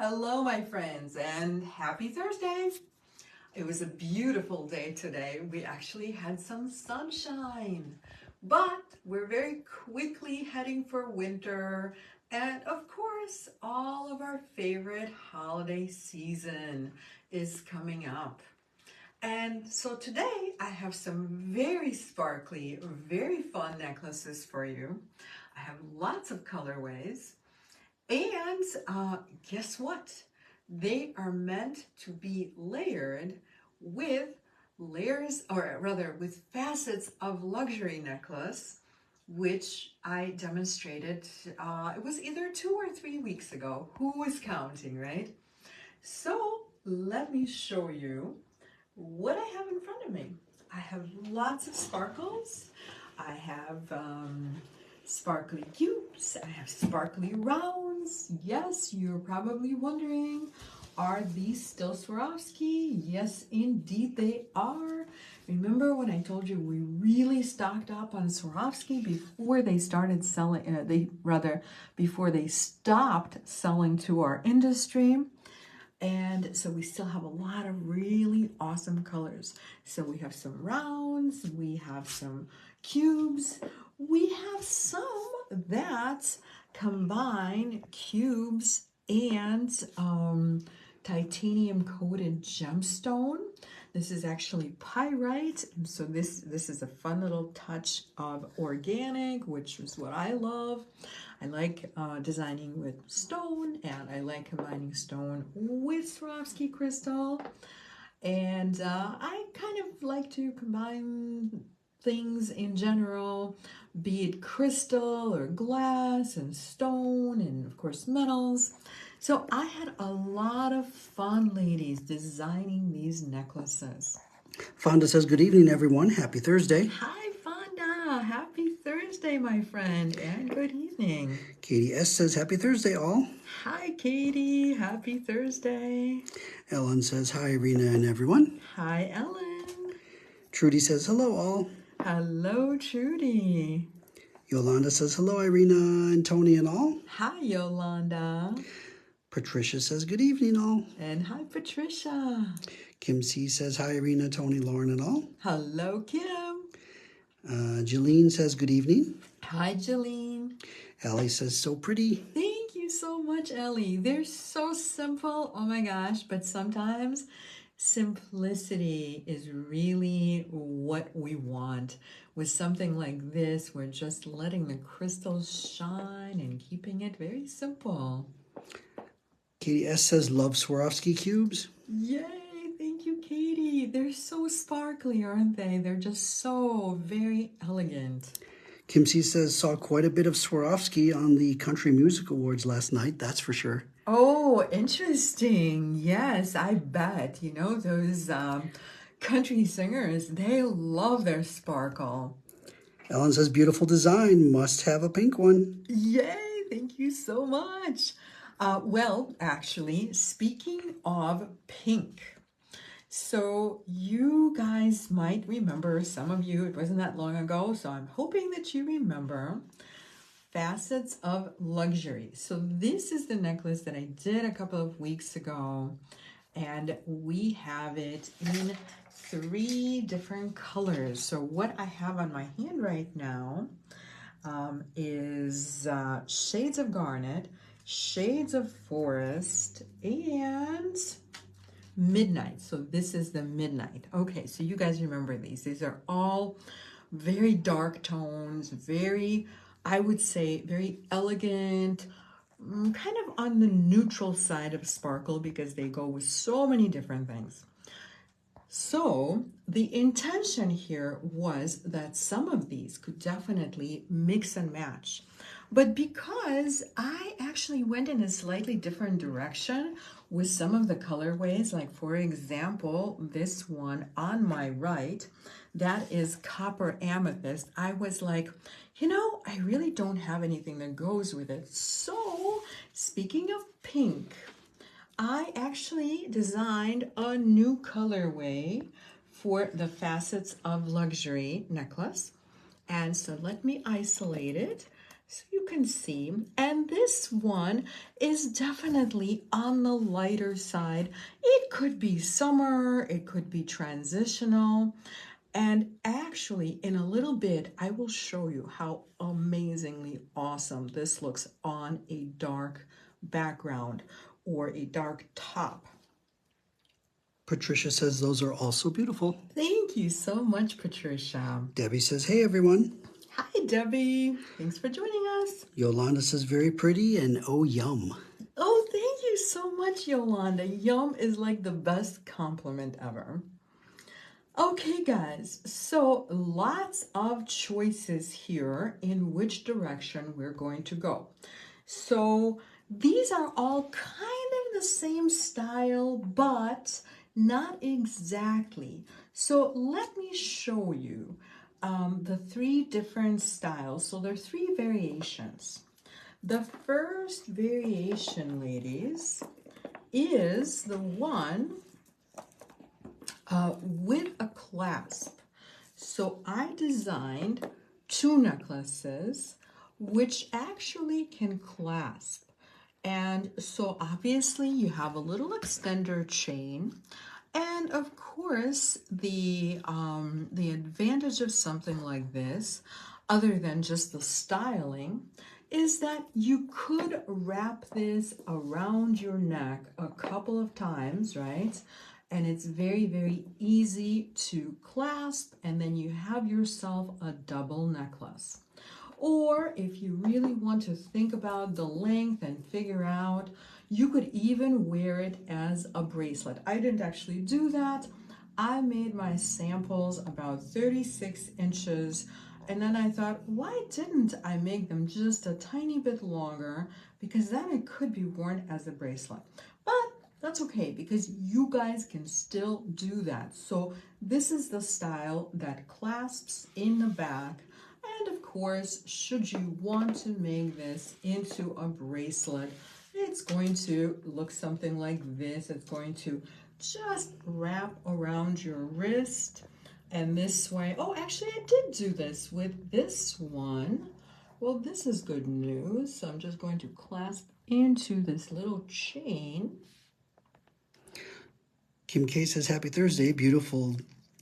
Hello, my friends, and happy Thursday. It was a beautiful day today. We actually had some sunshine, but we're very quickly heading for winter. And of course, all of our favorite holiday season is coming up. And so today I have some very sparkly, very fun necklaces for you. I have lots of colorways. And guess what? They are meant to be layered with layers, or rather with facets of luxury necklace, which I demonstrated, it was either 2 or 3 weeks ago. Who was counting, right? So let me show you what I have in front of me. I have lots of sparkles. I have sparkly cubes. I have sparkly rounds. Yes, you're probably wondering, are these still Swarovski? Yes, indeed they are. Remember when I told you we really stocked up on Swarovski before they started selling, before they stopped selling to our industry? And so we still have a lot of really awesome colors. So we have some rounds, we have some cubes, we have some that combine cubes and titanium coated gemstone. This is actually pyrite, so this is a fun little touch of organic, which is what I love. I like designing with stone, and I like combining stone with Swarovski crystal. And I kind of like to combine things in general, be it crystal or glass and stone and of course metals. So I had a lot of fun, ladies, designing these necklaces. Fonda says, good evening, everyone. Happy Thursday. Hi, Fonda. Happy Thursday, my friend, and good evening. Katie S. says, happy Thursday, all. Hi, Katie. Happy Thursday. Ellen says, hi, Irina and everyone. Hi, Ellen. Trudy says, hello, all. Hello, Trudy. Yolanda says, hello, Irina and Tony and all. Hi, Yolanda. Patricia says, good evening, all. And hi, Patricia. Kim C. says, hi, Irina, Tony, Lauren, and all. Hello, Kim. Jeline says, good evening. Hi, Jeline. Ellie says, so pretty. Thank you so much, Ellie. They're so simple. Oh my gosh. But sometimes simplicity is really what we want. With something like this, we're just letting the crystals shine and keeping it very simple. Katie S. says, love Swarovski cubes. Yay! Thank you, Katie. They're so sparkly, aren't they? They're just so very elegant. Kim C. says, saw quite a bit of Swarovski on the Country Music Awards last night, that's for sure. Oh, interesting. Yes, I bet. You know, those country singers, they love their sparkle. Ellen says, beautiful design, must have a pink one. Yay, thank you so much. Well, actually, speaking of pink, so you guys might remember, some of you, it wasn't that long ago, so I'm hoping that you remember Facets of Luxury. So this is the necklace that I did a couple of weeks ago, and we have it in 3 different colors. So what I have on my hand right now is shades of garnet, shades of forest, and midnight. So this is the midnight. Okay, so you guys remember these. These are all very dark tones, very, I would say, very elegant, kind of on the neutral side of sparkle because they go with so many different things. So the intention here was that some of these could definitely mix and match. But because I actually went in a slightly different direction with some of the colorways, like for example, this one on my right, that is copper amethyst. I was like, you know, I really don't have anything that goes with it. So speaking of pink, I actually designed a new colorway for the Facets of Luxury necklace. And so let me isolate it So you can see, and this one is definitely on the lighter side. It could be summer, it could be transitional. And actually, in a little bit, I will show you how amazingly awesome this looks on a dark background or a dark top. Patricia says those are also beautiful. Thank you so much, Patricia. Debbie says, hey everyone. Hi, Debbie. Thanks for joining us. Yolanda says, very pretty, and oh, yum. Oh, thank you so much, Yolanda. Yum is like the best compliment ever. Okay, guys, so lots of choices here in which direction we're going to go. So these are all kind of the same style, but not exactly. So let me show you the three different styles. So there are three variations. The first variation, ladies, is the one with a clasp. So I designed two necklaces which actually can clasp. And so obviously you have a little extender chain. And of course, the advantage of something like this, other than just the styling, is that you could wrap this around your neck a couple of times, right? And it's very, very easy to clasp, and then you have yourself a double necklace. Or if you really want to think about the length and figure out, you could even wear it as a bracelet. I didn't actually do that. I made my samples about 36 inches, and then I thought, why didn't I make them just a tiny bit longer? Because then it could be worn as a bracelet. But that's okay, because you guys can still do that. So this is the style that clasps in the back. And of course, should you want to make this into a bracelet, it's going to look something like this. It's going to just wrap around your wrist. And this way, oh, actually I did do this with this one. Well, this is good news. So I'm just going to clasp into this little chain. Kim K says, happy Thursday, beautiful,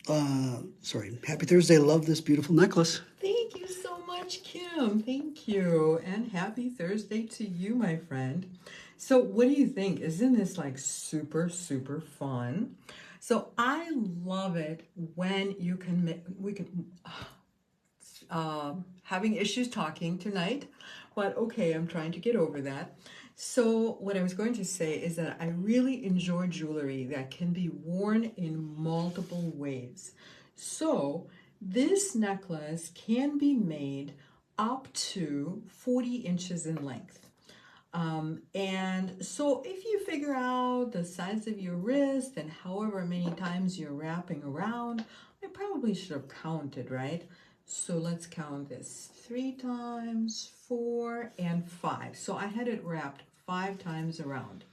happy Thursday, love this beautiful necklace. Thank you so much, Kim. Thank you. And happy Thursday to you, my friend. So what do you think? Isn't this like super, super fun? So I love it when you can, having issues talking tonight, but okay, I'm trying to get over that. So what I was going to say is that I really enjoy jewelry that can be worn in multiple ways. So this necklace can be made up to 40 inches in length. And so if you figure out the size of your wrist and however many times you're wrapping around, I probably should have counted, right? So let's count this. 3 times, 4, and 5. So I had it wrapped 5 times around.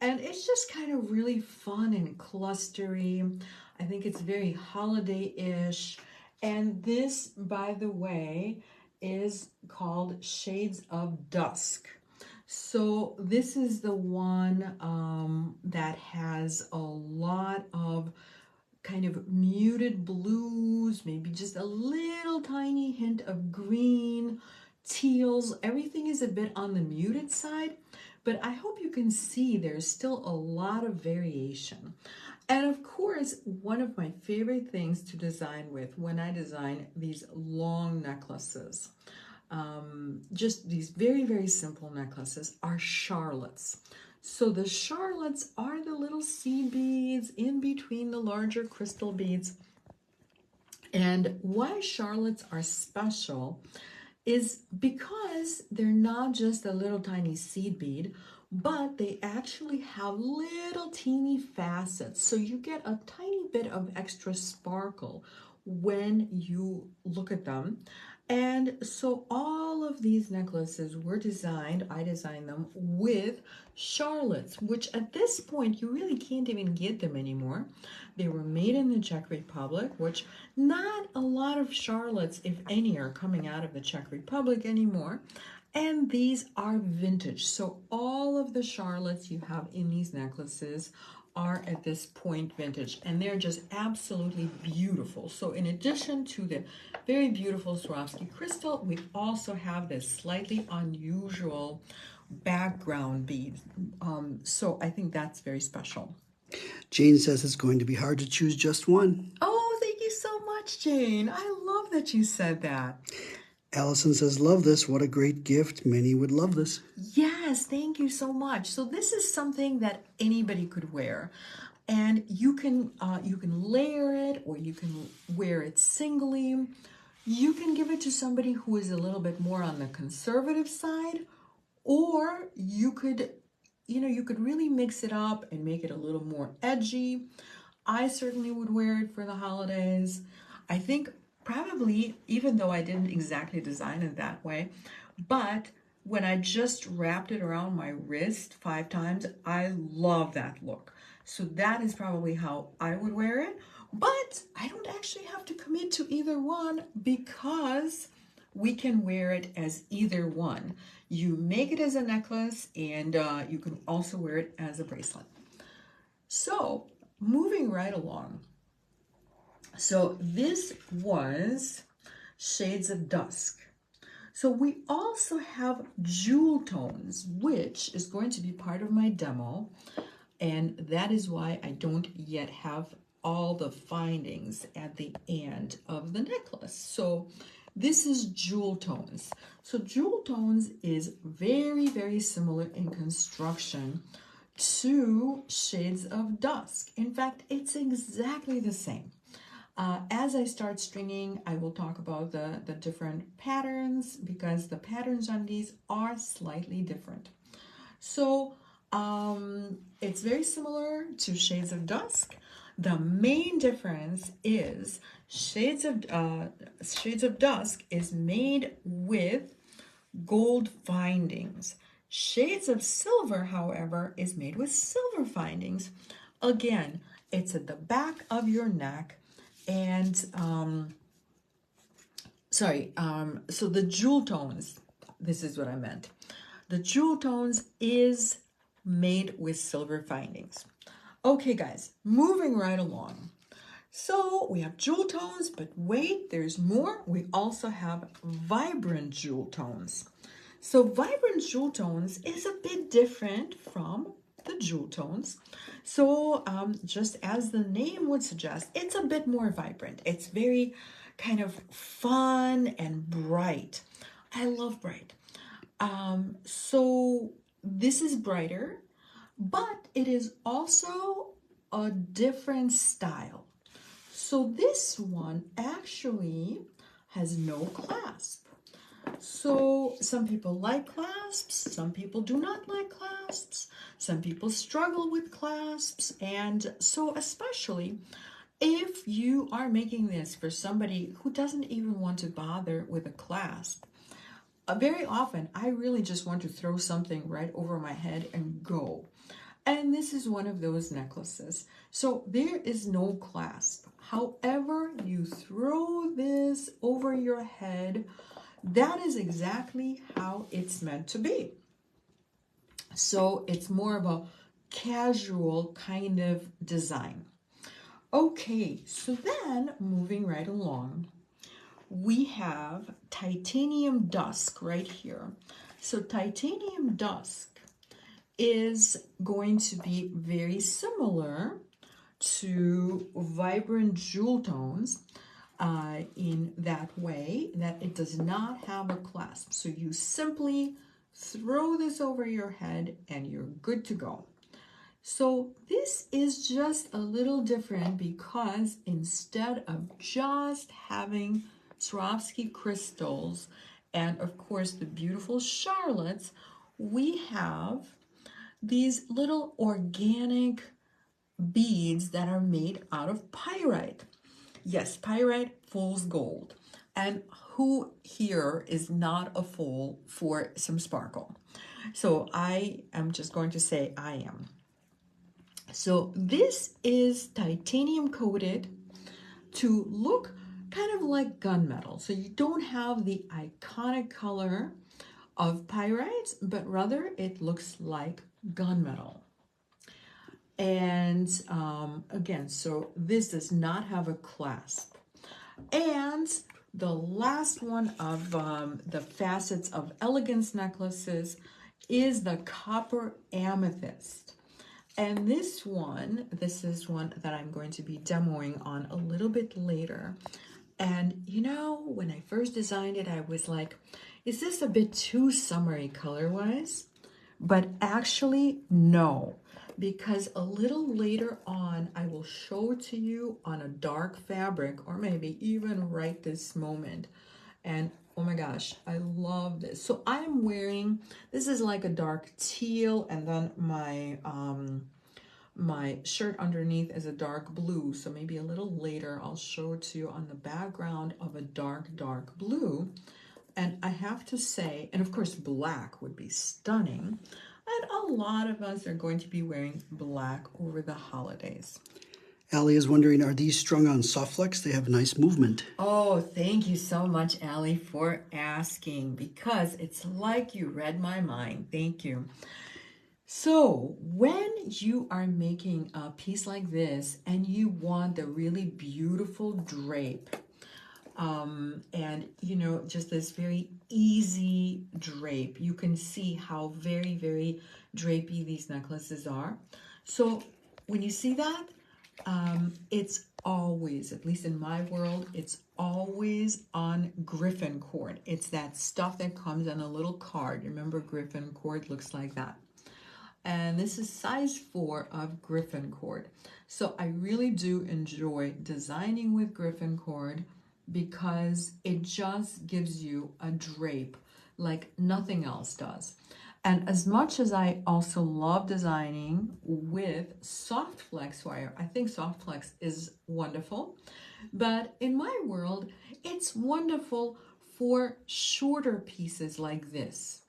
And it's just kind of really fun and clustery. I think it's very holiday-ish. And this, by the way, is called Shades of Dusk. So this is the one that has a lot of kind of muted blues, maybe just a little tiny hint of green, teals. Everything is a bit on the muted side, but I hope you can see there's still a lot of variation. And of course, one of my favorite things to design with when I design these long necklaces, just these very, very simple necklaces, are charlottes. So the charlottes are the little seed beads in between the larger crystal beads. And why charlottes are special is because they're not just a little tiny seed bead, but they actually have little teeny facets. So you get a tiny bit of extra sparkle when you look at them. And so all of these necklaces were designed, I designed them with charlottes, which at this point you really can't even get them anymore. They were made in the Czech Republic, which not a lot of charlottes, if any, are coming out of the Czech Republic anymore. And these are vintage. So all of the Charlottes you have in these necklaces are at this point vintage, and they're just absolutely beautiful. So in addition to the very beautiful Swarovski crystal, we also have this slightly unusual background bead. So I think that's very special. Jane says it's going to be hard to choose just one. Oh, thank you so much, Jane. I love that you said that. Allison says, love this. What a great gift. Many would love this. Yes, thank you so much. So this is something that anybody could wear, and you can layer it, or you can wear it singly. You can give it to somebody who is a little bit more on the conservative side, or you could really mix it up and make it a little more edgy. I certainly would wear it for the holidays. I think probably, even though I didn't exactly design it that way, but when I just wrapped it around my wrist 5 times, I love that look. So that is probably how I would wear it. But I don't actually have to commit to either one, because we can wear it as either one. You make it as a necklace, and you can also wear it as a bracelet. So moving right along. So this was Shades of Dusk. So we also have jewel tones, which is going to be part of my demo. And that is why I don't yet have all the findings at the end of the necklace. So this is jewel tones. So jewel tones is very, very similar in construction to Shades of Dusk. In fact, it's exactly the same. As I start stringing, I will talk about the different patterns, because the patterns on these are slightly different. So it's very similar to Shades of Dusk. The main difference is Shades of Dusk is made with gold findings. Shades of Silver, however, is made with silver findings. Again, it's at the back of your neck. And so the jewel tones, this is what I meant. The jewel tones is made with silver findings. Okay, guys, moving right along. So we have jewel tones, but wait, there's more. We also have vibrant jewel tones. So vibrant jewel tones is a bit different from the jewel tones. So just as the name would suggest, it's a bit more vibrant. It's very kind of fun and bright. I love bright. So this is brighter, but it is also a different style. So this one actually has no clasp. So some people like clasps, some people do not like clasps, some people struggle with clasps, and so especially if you are making this for somebody who doesn't even want to bother with a clasp, very often I really just want to throw something right over my head and go. And this is one of those necklaces. So there is no clasp. However, you throw this over your head, that is exactly how it's meant to be. So it's more of a casual kind of design. Okay, so then moving right along, we have titanium dusk right here. So titanium dusk is going to be very similar to vibrant jewel tones in that way that it does not have a clasp. So you simply throw this over your head and you're good to go. So this is just a little different because instead of just having Swarovski crystals and of course the beautiful Charlottes, we have these little organic beads that are made out of pyrite. Yes, pyrite fools gold. And who here is not a fool for some sparkle? So I am just going to say I am. So this is titanium coated to look kind of like gunmetal. So you don't have the iconic color of pyrite, but rather it looks like gunmetal. And again, so this does not have a clasp. And the last one of the Facets of Elegance necklaces is the copper amethyst. And this is one that I'm going to be demoing on a little bit later. And you know, when I first designed it, I was like, is this a bit too summery color-wise? But actually, no, because a little later on, I will show it to you on a dark fabric, or maybe even right this moment. And oh my gosh, I love this. So I'm wearing, this is like a dark teal, and then my shirt underneath is a dark blue. So maybe a little later, I'll show it to you on the background of a dark blue. And I have to say, and of course black would be stunning, and a lot of us are going to be wearing black over the holidays. Allie is wondering, are these strung on soft flex? They have nice movement. Oh, thank you so much, Allie, for asking, because it's like you read my mind. Thank you. So when you are making a piece like this and you want the really beautiful drape, and you know, just this very easy drape, you can see how very, very drapey these necklaces are. So when you see that, it's always, at least in my world, it's always on griffin cord. It's that stuff that comes on a little card. Remember, griffin cord looks like that. And this is size 4 of griffin cord. So I really do enjoy designing with griffin cord because it just gives you a drape like nothing else does. And as much as I also love designing with soft flex wire, I think soft flex is wonderful, but in my world, it's wonderful for shorter pieces like this.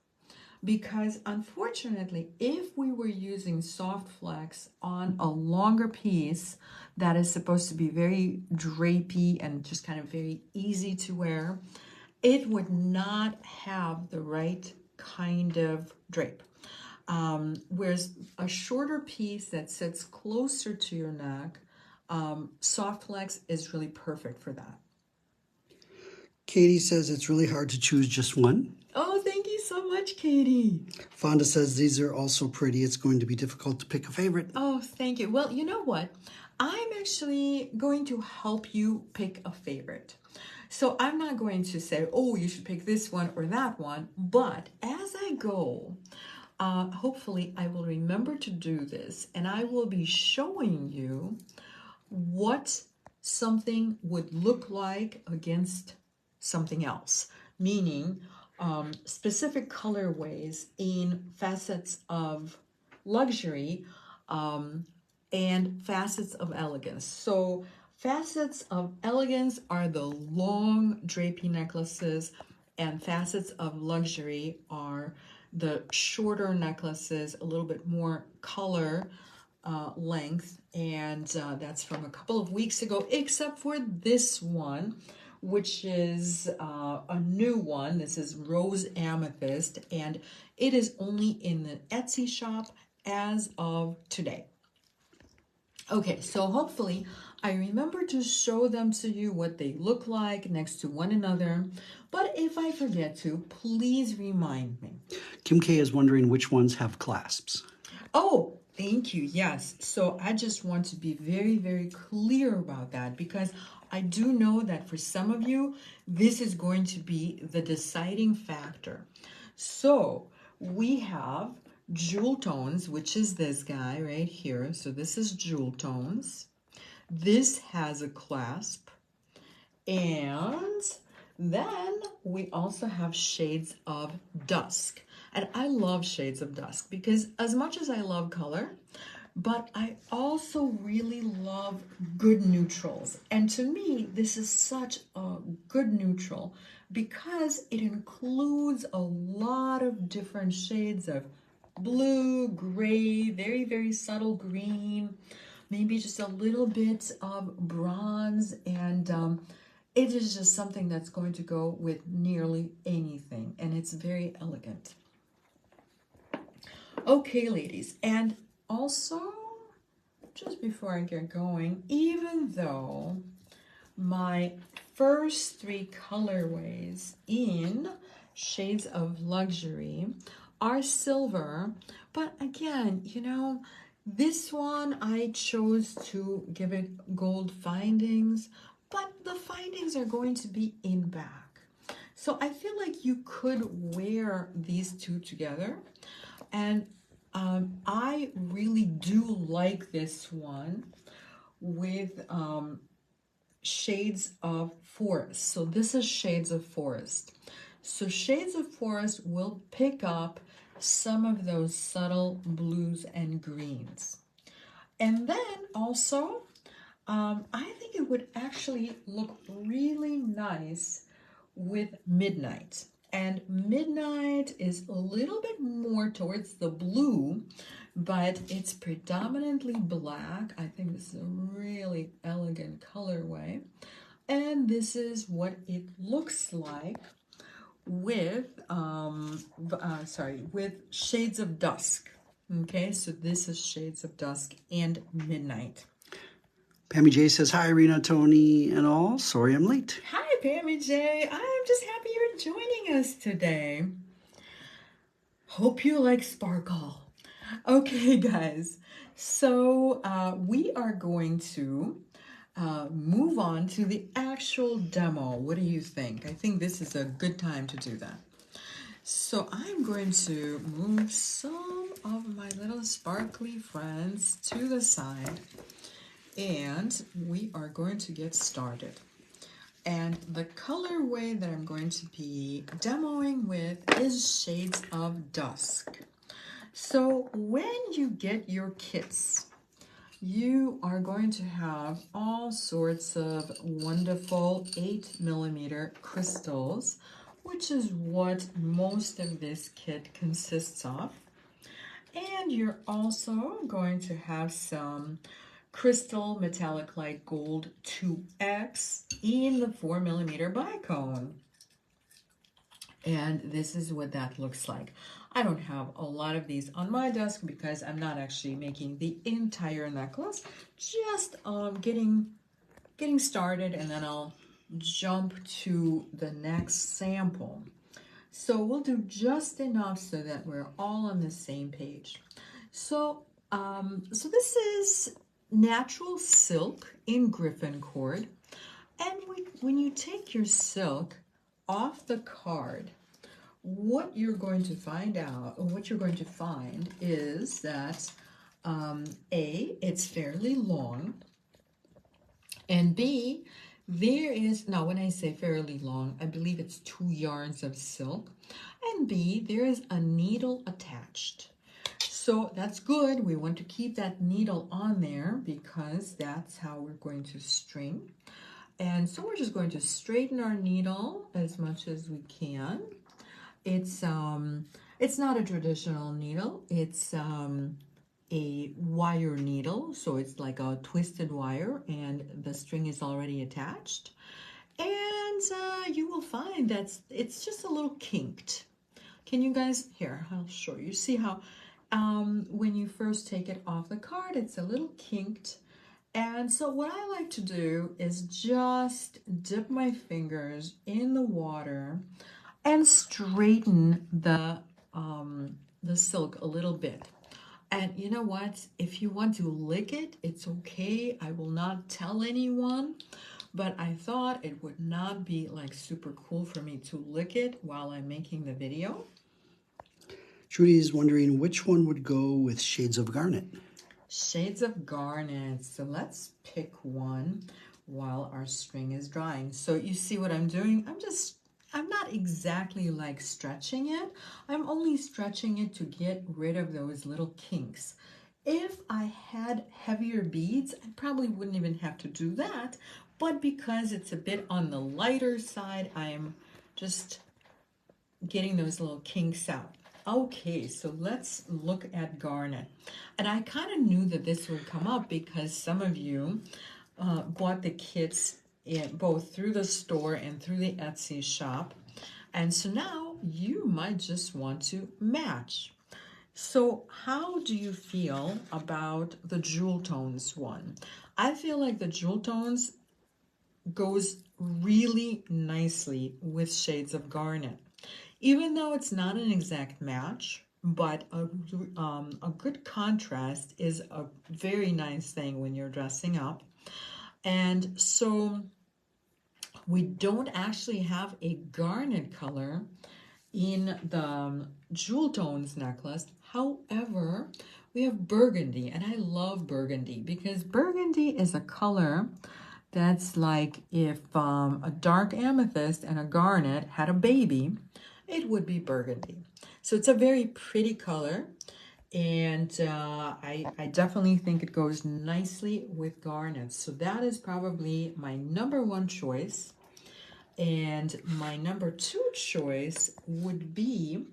Because unfortunately, if we were using soft flex on a longer piece that is supposed to be very drapey and just kind of very easy to wear, it would not have the right kind of drape. Whereas a shorter piece that sits closer to your neck, soft flex is really perfect for that. Katie says it's really hard to choose just one. Oh, thank you so much, Katie. Fonda says these are also pretty. It's going to be difficult to pick a favorite. Oh, thank you. Well, you know what? I'm actually going to help you pick a favorite. So I'm not going to say, oh, you should pick this one or that one. But as I go, hopefully I will remember to do this, and I will be showing you what something would look like against something else, meaning specific colorways in Facets of Luxury and Facets of Elegance. So Facets of Elegance are the long drapey necklaces, and Facets of Luxury are the shorter necklaces, a little bit more color length, and that's from a couple of weeks ago, except for this one, which is a new one. This is Rose Amethyst, and it is only in the Etsy shop as of today. Okay, so hopefully I remember to show them to you what they look like next to one another. But if I forget to, please remind me. Kim K is wondering which ones have clasps. Oh, thank you. Yes. So I just want to be very, very clear about that, because I do know that for some of you, this is going to be the deciding factor. So we have jewel tones, which is this guy right here. So this is jewel tones. This has a clasp. And then we also have shades of dusk. And I love shades of dusk because as much as I love color, but I also really love good neutrals. And to me, this is such a good neutral because it includes a lot of different shades of blue, gray, very, very subtle green, maybe just a little bit of bronze, and it is just something that's going to go with nearly anything, and it's very elegant. Okay, ladies, and also, just before I get going, even though my first three colorways in Shades of Luxury are silver, but again, you know, this one I chose to give it gold findings, but the findings are going to be in back. So I feel like you could wear these two together, and I really do like this one with Shades of Forest. So this is Shades of Forest. So Shades of Forest will pick up some of those subtle blues and greens. And then also, I think it would actually look really nice with Midnight. And Midnight is a little bit more towards the blue, but it's predominantly black. I think this is a really elegant colorway. And this is what it looks like with, with Shades of Dusk. Okay, so this is Shades of Dusk and Midnight. Pammy J says, hi, Irina, Tony, and all. Sorry I'm late. Hi, Pammy J. I'm just happy you're joining us today. Hope you like sparkle. Okay, guys. So we are going to move on to the actual demo. What do you think? I think this is a good time to do that. So I'm going to move some of my little sparkly friends to the side, and we are going to get started. And the colorway that I'm going to be demoing with is Shades of Dusk. So when you get your kits, you are going to have all sorts of wonderful 8mm crystals, which is what most of this kit consists of. And you're also going to have some crystal metallic light gold 2X in the 4mm bicone. And this is what that looks like. I don't have a lot of these on my desk because I'm not actually making the entire necklace, just getting started, and then I'll jump to the next sample. So we'll do just enough so that we're all on the same page. So this is natural silk in griffin cord, and when you take your silk off the card, what you're going to find out, or what you're going to find, is that A, it's fairly long, and B, there is, now when I say fairly long, I believe it's 2 yards of silk, and B, there is a needle attached. So that's good. We want to keep that needle on there because that's how we're going to string. And so we're just going to straighten our needle as much as we can. It's not a traditional needle. It's a wire needle, so it's like a twisted wire, and the string is already attached. And you will find that it's just a little kinked. Can you guys, here, I'll show you. See how when you first take it off the card, it's a little kinked. And so what I like to do is just dip my fingers in the water and straighten the silk a little bit. And you know what? If you want to lick it, it's okay. I will not tell anyone, but I thought it would not be like super cool for me to lick it while I'm making the video. Judy is wondering which one would go with Shades of Garnet. Shades of Garnet. So let's pick one while our string is drying. So you see what I'm doing? I'm not exactly like stretching it. I'm only stretching it to get rid of those little kinks. If I had heavier beads, I probably wouldn't even have to do that. But because it's a bit on the lighter side, I'm just getting those little kinks out. Okay, so let's look at Garnet. And I kind of knew that this would come up because some of you bought the kits both through the store and through the Etsy shop. And so now you might just want to match. So how do you feel about the jewel tones one? I feel like the jewel tones goes really nicely with shades of garnet. Even though it's not an exact match, but a good contrast is a very nice thing when you're dressing up. And so we don't actually have a garnet color in the jewel tones necklace. However, we have burgundy, and I love burgundy because burgundy is a color that's like if a dark amethyst and a garnet had a baby, it would be burgundy. So it's a very pretty color, and I definitely think it goes nicely with garnets. So that is probably my number one choice. And my number two choice would be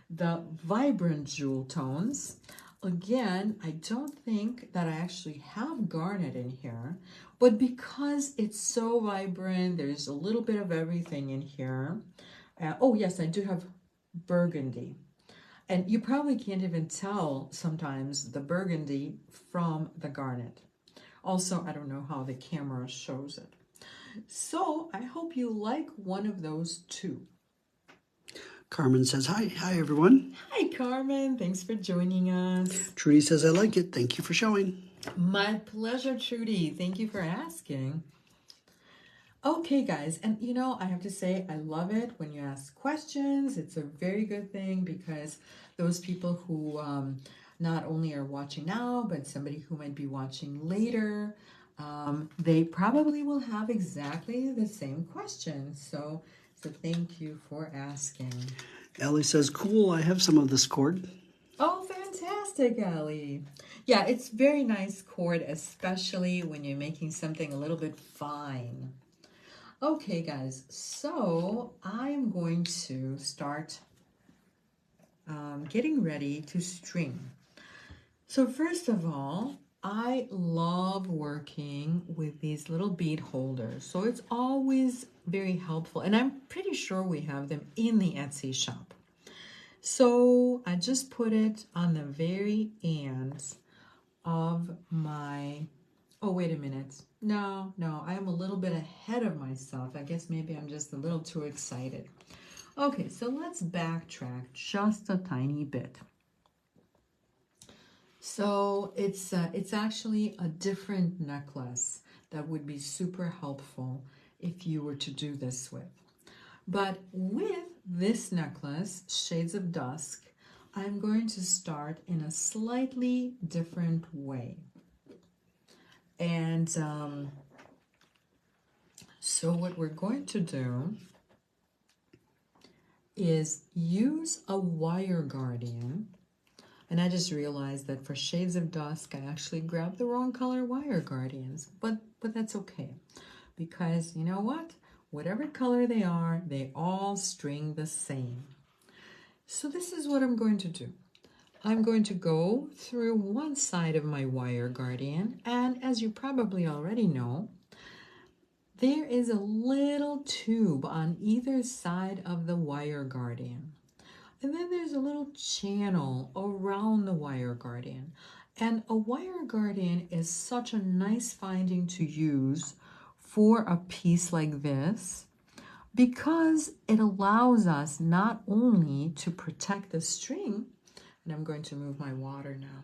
the vibrant jewel tones. Again, I don't think that I actually have garnet in here, but because it's so vibrant, there's a little bit of everything in here. Oh yes, I do have burgundy. And you probably can't even tell sometimes the burgundy from the garnet. Also, I don't know how the camera shows it. So I hope you like one of those two. Carmen says, hi. Hi, everyone. Hi, Carmen. Thanks for joining us. Trudy says, I like it. Thank you for showing. My pleasure, Trudy. Thank you for asking. Okay, guys. And you know, I have to say, I love it when you ask questions. It's a very good thing because those people who not only are watching now, but somebody who might be watching later, they probably will have exactly the same question. So thank you for asking. Ellie says, cool, I have some of this cord. Oh, fantastic, Ellie. Yeah, it's very nice cord, especially when you're making something a little bit fine. Okay, guys, so I'm going to start getting ready to string. So first of all, I love working with these little bead holders. So it's always very helpful. And I'm pretty sure we have them in the Etsy shop. So I just put it on the very ends of my, oh, wait a minute. No, I am a little bit ahead of myself. I guess maybe I'm just a little too excited. Okay, so let's backtrack just a tiny bit. So it's actually a different necklace that would be super helpful if you were to do this with. But with this necklace, Shades of Dusk, I'm going to start in a slightly different way. And so what we're going to do is use a wire guardian. And I just realized that for Shades of Dusk, I actually grabbed the wrong color wire guardians. But that's okay. Because you know what? Whatever color they are, they all string the same. So this is what I'm going to do. I'm going to go through one side of my wire guardian, and as you probably already know, there is a little tube on either side of the wire guardian. And then there's a little channel around the wire guardian. And a wire guardian is such a nice finding to use for a piece like this because it allows us not only to protect the string, and I'm going to move my water now.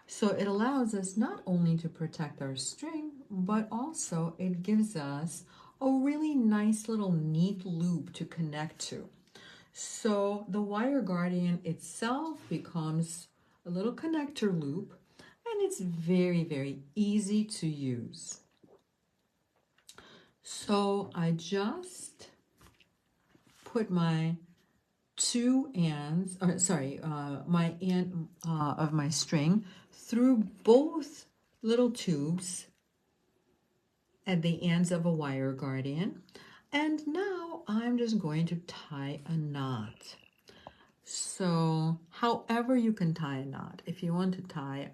So it allows us not only to protect our string, but also it gives us a really nice little neat loop to connect to. So the wire guardian itself becomes a little connector loop, and it's very, very easy to use. So I just put my my end of my string through both little tubes at the ends of a wire guardian. And now I'm just going to tie a knot. So however you can tie a knot. If you want to tie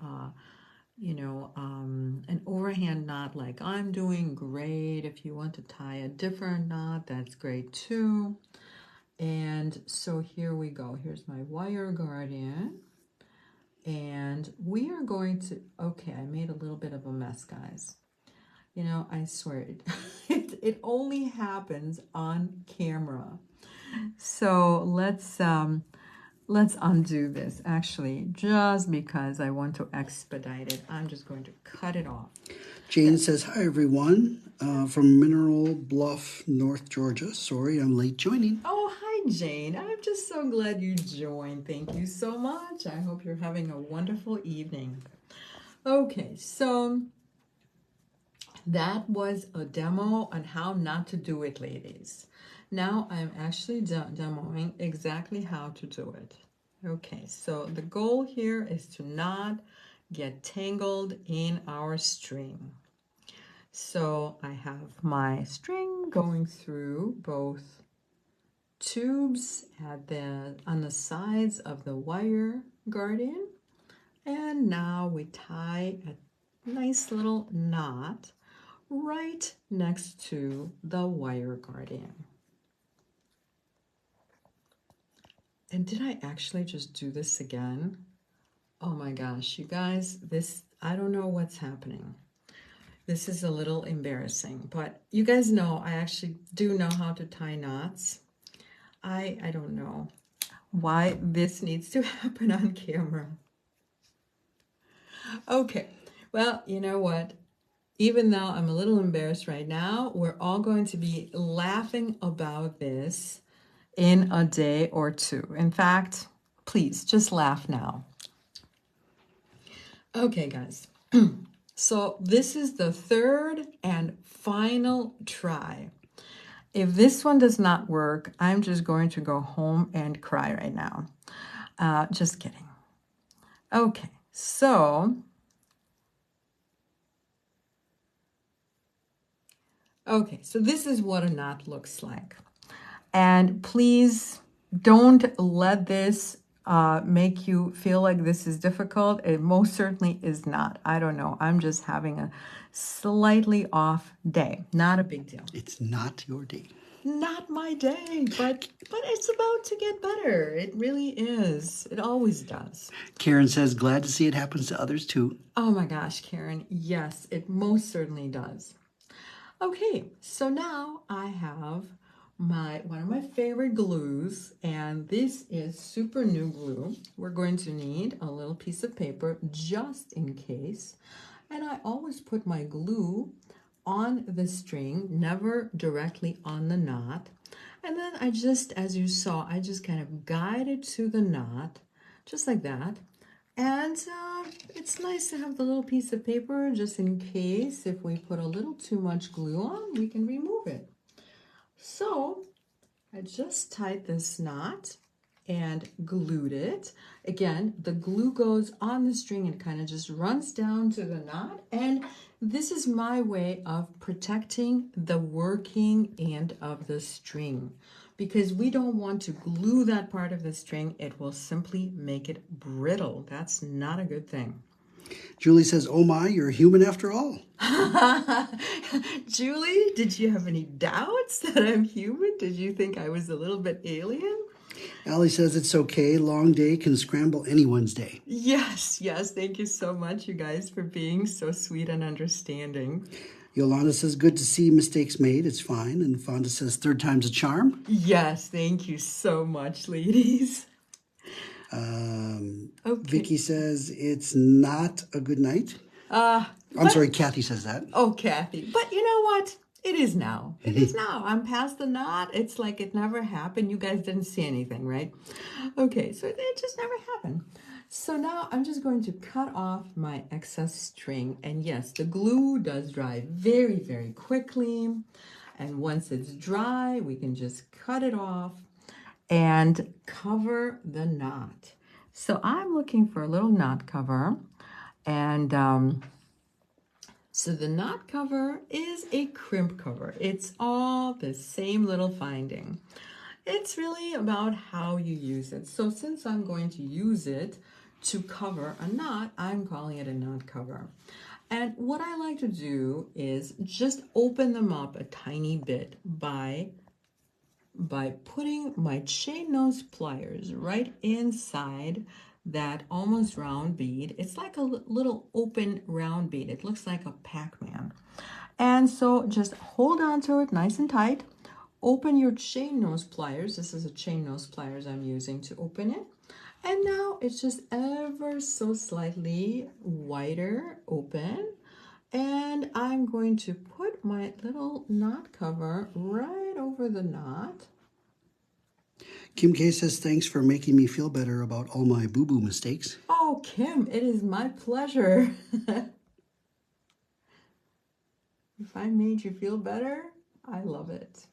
an overhand knot like I'm doing, great. If you want to tie a different knot, that's great too. And so here we go. Here's my wire guardian. And we are going to, okay, I made a little bit of a mess, guys. I swear, it only happens on camera. So let's undo this. Actually, just because I want to expedite it, I'm just going to cut it off. Jane says, hi, everyone, from Mineral Bluff, North Georgia. Sorry, I'm late joining. Oh, hi, Jane. I'm just so glad you joined. Thank you so much. I hope you're having a wonderful evening. Okay, so that was a demo on how not to do it, ladies. Now I'm actually demoing exactly how to do it. Okay, so the goal here is to not get tangled in our string. So I have my string going through both tubes on the sides of the wire guardian, and now we tie a nice little knot right next to the wire guardian. And did I actually just do this again? Oh my gosh, you guys, I don't know what's happening. This is a little embarrassing, but you guys know I actually do know how to tie knots. I don't know why this needs to happen on camera. Okay, well, you know what? Even though I'm a little embarrassed right now, we're all going to be laughing about this in a day or two. In fact, please just laugh now. Okay, guys. So this is the third and final try. If this one does not work, I'm just going to go home and cry right now. Just kidding. Okay, so this is what a knot looks like. And please don't let this make you feel like this is difficult. It most certainly is not. I don't know. I'm just having a slightly off day. Not a big deal. It's not your day. Not my day, but it's about to get better. It really is. It always does. Karen says, glad to see it happens to others too. Oh my gosh, Karen. Yes, it most certainly does. Okay, so now I have one of my favorite glues, and this is super new glue. We're going to need a little piece of paper just in case. And I always put my glue on the string, never directly on the knot. And then I just, as you saw, I just kind of guide it to the knot, just like that. And it's nice to have the little piece of paper just in case if we put a little too much glue on, we can remove it. So I just tied this knot and glued it. Again, the glue goes on the string and kind of just runs down to the knot. And this is my way of protecting the working end of the string, because we don't want to glue that part of the string. It will simply make it brittle. That's not a good thing. Julie says, oh my, you're human after all. Julie, did you have any doubts that I'm human? Did you think I was a little bit alien? Allie says, it's okay. Long day can scramble anyone's day. Yes. Thank you so much, you guys, for being so sweet and understanding. Yolanda says, good to see mistakes made. It's fine. And Fonda says, third time's a charm. Yes, thank you so much, ladies. Okay. Vicky says, it's not a good night. I'm sorry, Kathy says that. Oh, Kathy. But you know what? It is now. It is now. I'm past the knot. It's like it never happened. You guys didn't see anything, right? Okay, so it just never happened. So now I'm just going to cut off my excess string. And yes, the glue does dry very, very quickly. And once it's dry, we can just cut it off and cover the knot. So I'm looking for a little knot cover. And so the knot cover is a crimp cover. It's all the same little finding. It's really about how you use it. So since I'm going to use it to cover a knot. I'm calling it a knot cover. And what I like to do is just open them up a tiny bit by putting my chain nose pliers right inside that almost round bead. It's like a little open round bead. It looks like a Pac-Man. And so just hold on to it nice and tight. Open your chain nose pliers. This is a chain nose pliers I'm using to open it. And now it's just ever so slightly wider open. And I'm going to put my little knot cover right over the knot. Kim K says, thanks for making me feel better about all my boo-boo mistakes. Oh, Kim, it is my pleasure. If I made you feel better, I love it.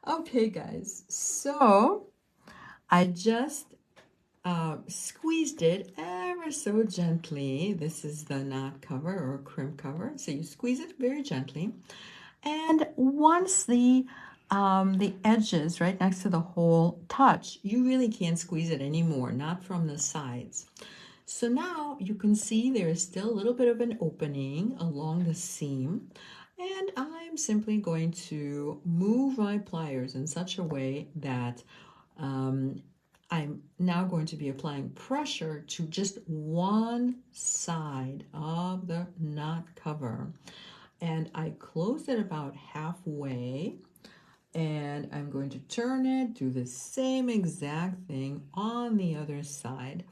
Okay, guys, so I just squeezed it ever so gently. This is the knot cover or crimp cover. So you squeeze it very gently. And once the edges right next to the hole touch, you really can't squeeze it anymore, not from the sides. So now you can see there is still a little bit of an opening along the seam. And I'm simply going to move my pliers in such a way that I'm now going to be applying pressure to just one side of the knot cover. And I closed it about halfway, and I'm going to turn it, do the same exact thing on the other side.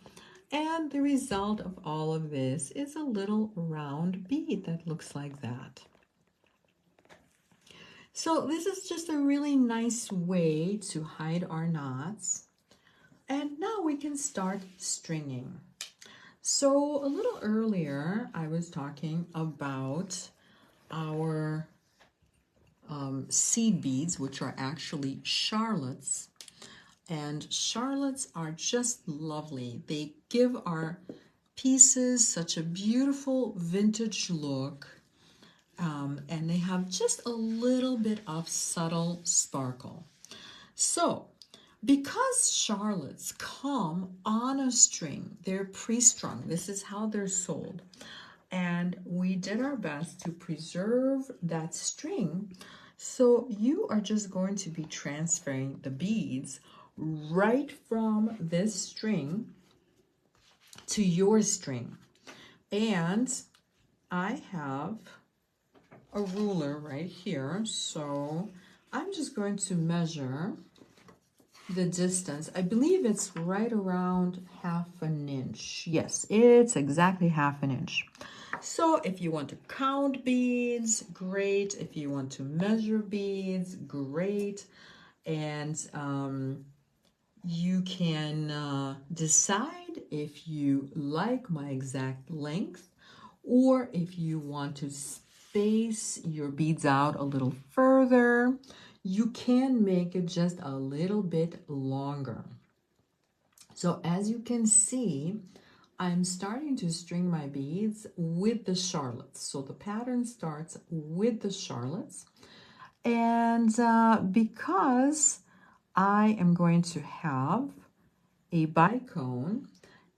And the result of all of this is a little round bead that looks like that. So this is just a really nice way to hide our knots. And now we can start stringing. So a little earlier, I was talking about our seed beads, which are actually charlottes. And charlottes are just lovely. They give our pieces such a beautiful vintage look. And they have just a little bit of subtle sparkle. So, because charlottes come on a string, they're pre-strung. This is how they're sold. And we did our best to preserve that string. So you are just going to be transferring the beads right from this string to your string. And I have a ruler right here, so I'm just going to measure the distance. I believe it's right around 1/2 inch. Yes, it's exactly 1/2 inch. So if you want to count beads, great. If you want to measure beads, great. And you can decide if you like my exact length, or if you want to space your beads out a little further, you can make it just a little bit longer. So as you can see, I'm starting to string my beads with the charlottes. So the pattern starts with the charlottes. And because I am going to have a bicone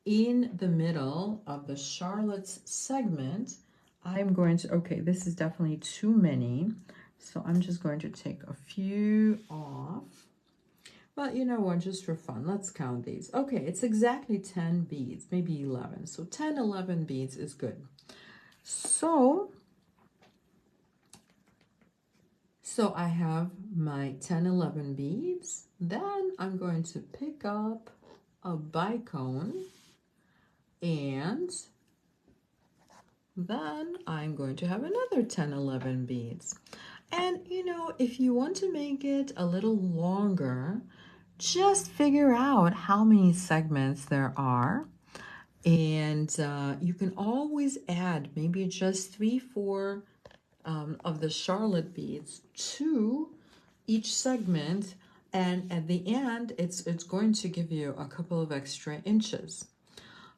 in the middle of the charlottes segment, I'm going to, okay, this is definitely too many. So I'm just going to take a few off. Well, you know what, just for fun, let's count these. Okay, it's exactly 10 beads, maybe 11. So 10, 11 beads is good. So I have my 10, 11 beads. Then I'm going to pick up a bicone, and then I'm going to have another 10, 11 beads. And you know, if you want to make it a little longer, just figure out how many segments there are. And you can always add maybe just 3, 4 of the charlotte beads to each segment. And at the end, it's going to give you a couple of extra inches.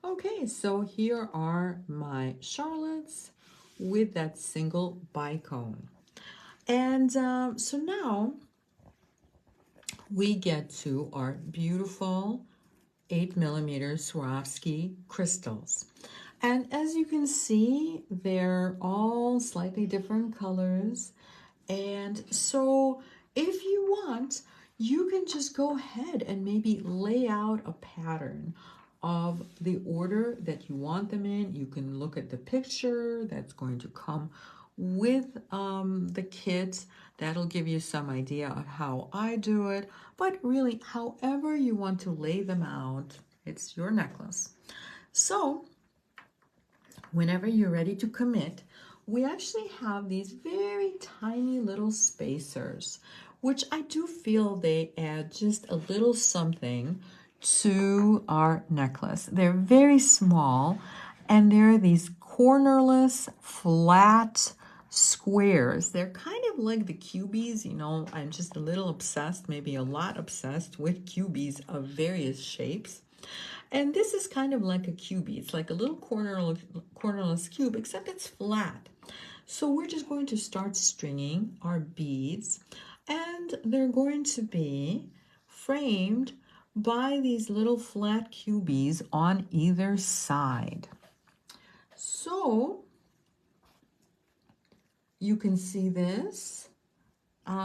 Okay, so here are my charlottes with that single bicone. And so now we get to our beautiful 8mm Swarovski crystals. And as you can see, they're all slightly different colors. And so if you want, you can just go ahead and maybe lay out a pattern of the order that you want them in. You can look at the picture that's going to come with the kit. That'll give you some idea of how I do it. But really, however you want to lay them out, it's your necklace. So whenever you're ready to commit, we actually have these very tiny little spacers, which I do feel they add just a little something to our necklace. They're very small, and they're these cornerless, flat squares. They're kind of like the cubies, you know. I'm just a little obsessed, maybe a lot obsessed with cubies of various shapes. And this is kind of like a cubie. It's like a little cornerless cube, except it's flat. So we're just going to start stringing our beads, and they're going to be framed by these little flat cubies on either side. So you can see this.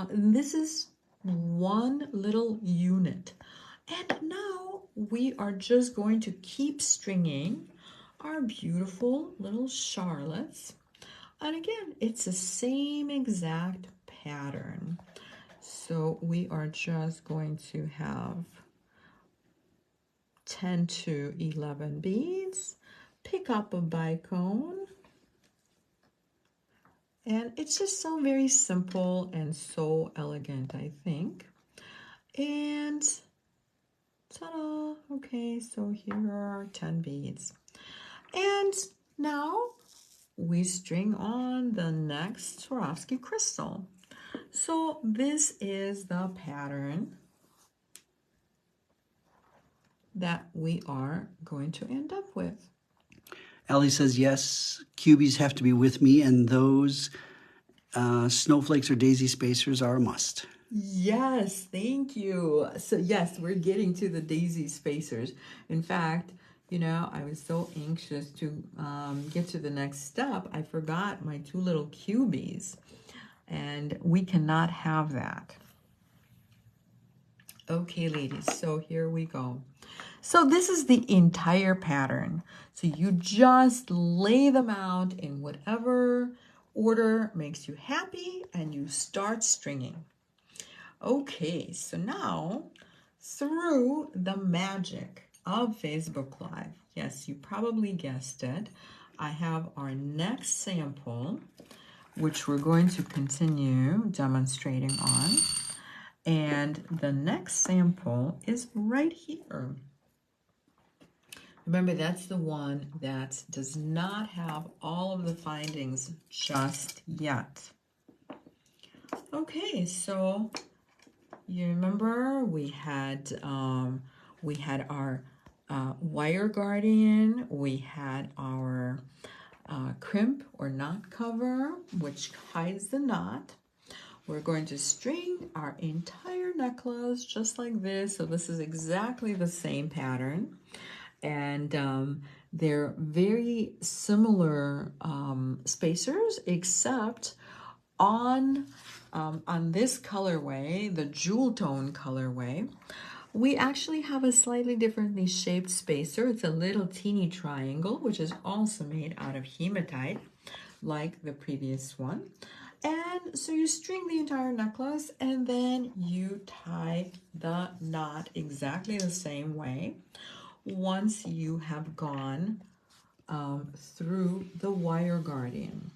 This is one little unit. And now we are just going to keep stringing our beautiful little Charlottes. And again, it's the same exact pattern. So we are just going to have 10 to 11 beads, pick up a bicone, and it's just so very simple and so elegant, I think. And ta-da! Okay, so here are 10 beads. And now we string on the next Swarovski crystal. So this is the pattern that we are going to end up with. Ellie says, yes, cubies have to be with me, and those snowflakes or daisy spacers are a must. Yes, thank you. So yes, we're getting to the daisy spacers. In fact, you know, I was so anxious to get to the next step, I forgot my two little cubies, and we cannot have that. Okay, ladies, so here we go. So this is the entire pattern. So you just lay them out in whatever order makes you happy, and you start stringing. Okay, so now through the magic of Facebook Live, yes, you probably guessed it, I have our next sample, which we're going to continue demonstrating on. And the next sample is right here. Remember, that's the one that does not have all of the findings just yet. Okay, so you remember we had our wire guardian, we had our crimp or knot cover, which hides the knot. We're going to string our entire necklace just like this. So this is exactly the same pattern. And they're very similar spacers, except on this colorway, the jewel tone colorway, we actually have a slightly differently shaped spacer. It's a little teeny triangle, which is also made out of hematite, like the previous one. And so you string the entire necklace, and then you tie the knot exactly the same way once you have gone through the wire guardian.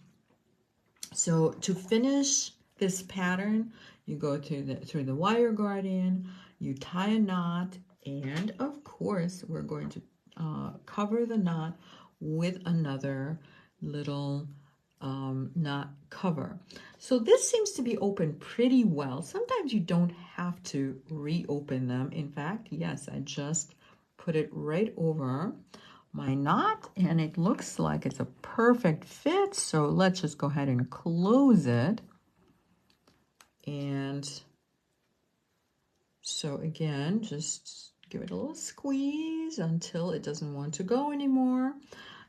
So to finish this pattern, you go through the wire guardian, you tie a knot, and of course we're going to cover the knot with another little knot cover. So this seems to be open pretty well. Sometimes you don't have to reopen them. In fact, yes, I just put it right over my knot, and it looks like it's a perfect fit. So let's just go ahead and close it. And so again, just Give it a little squeeze until it doesn't want to go anymore.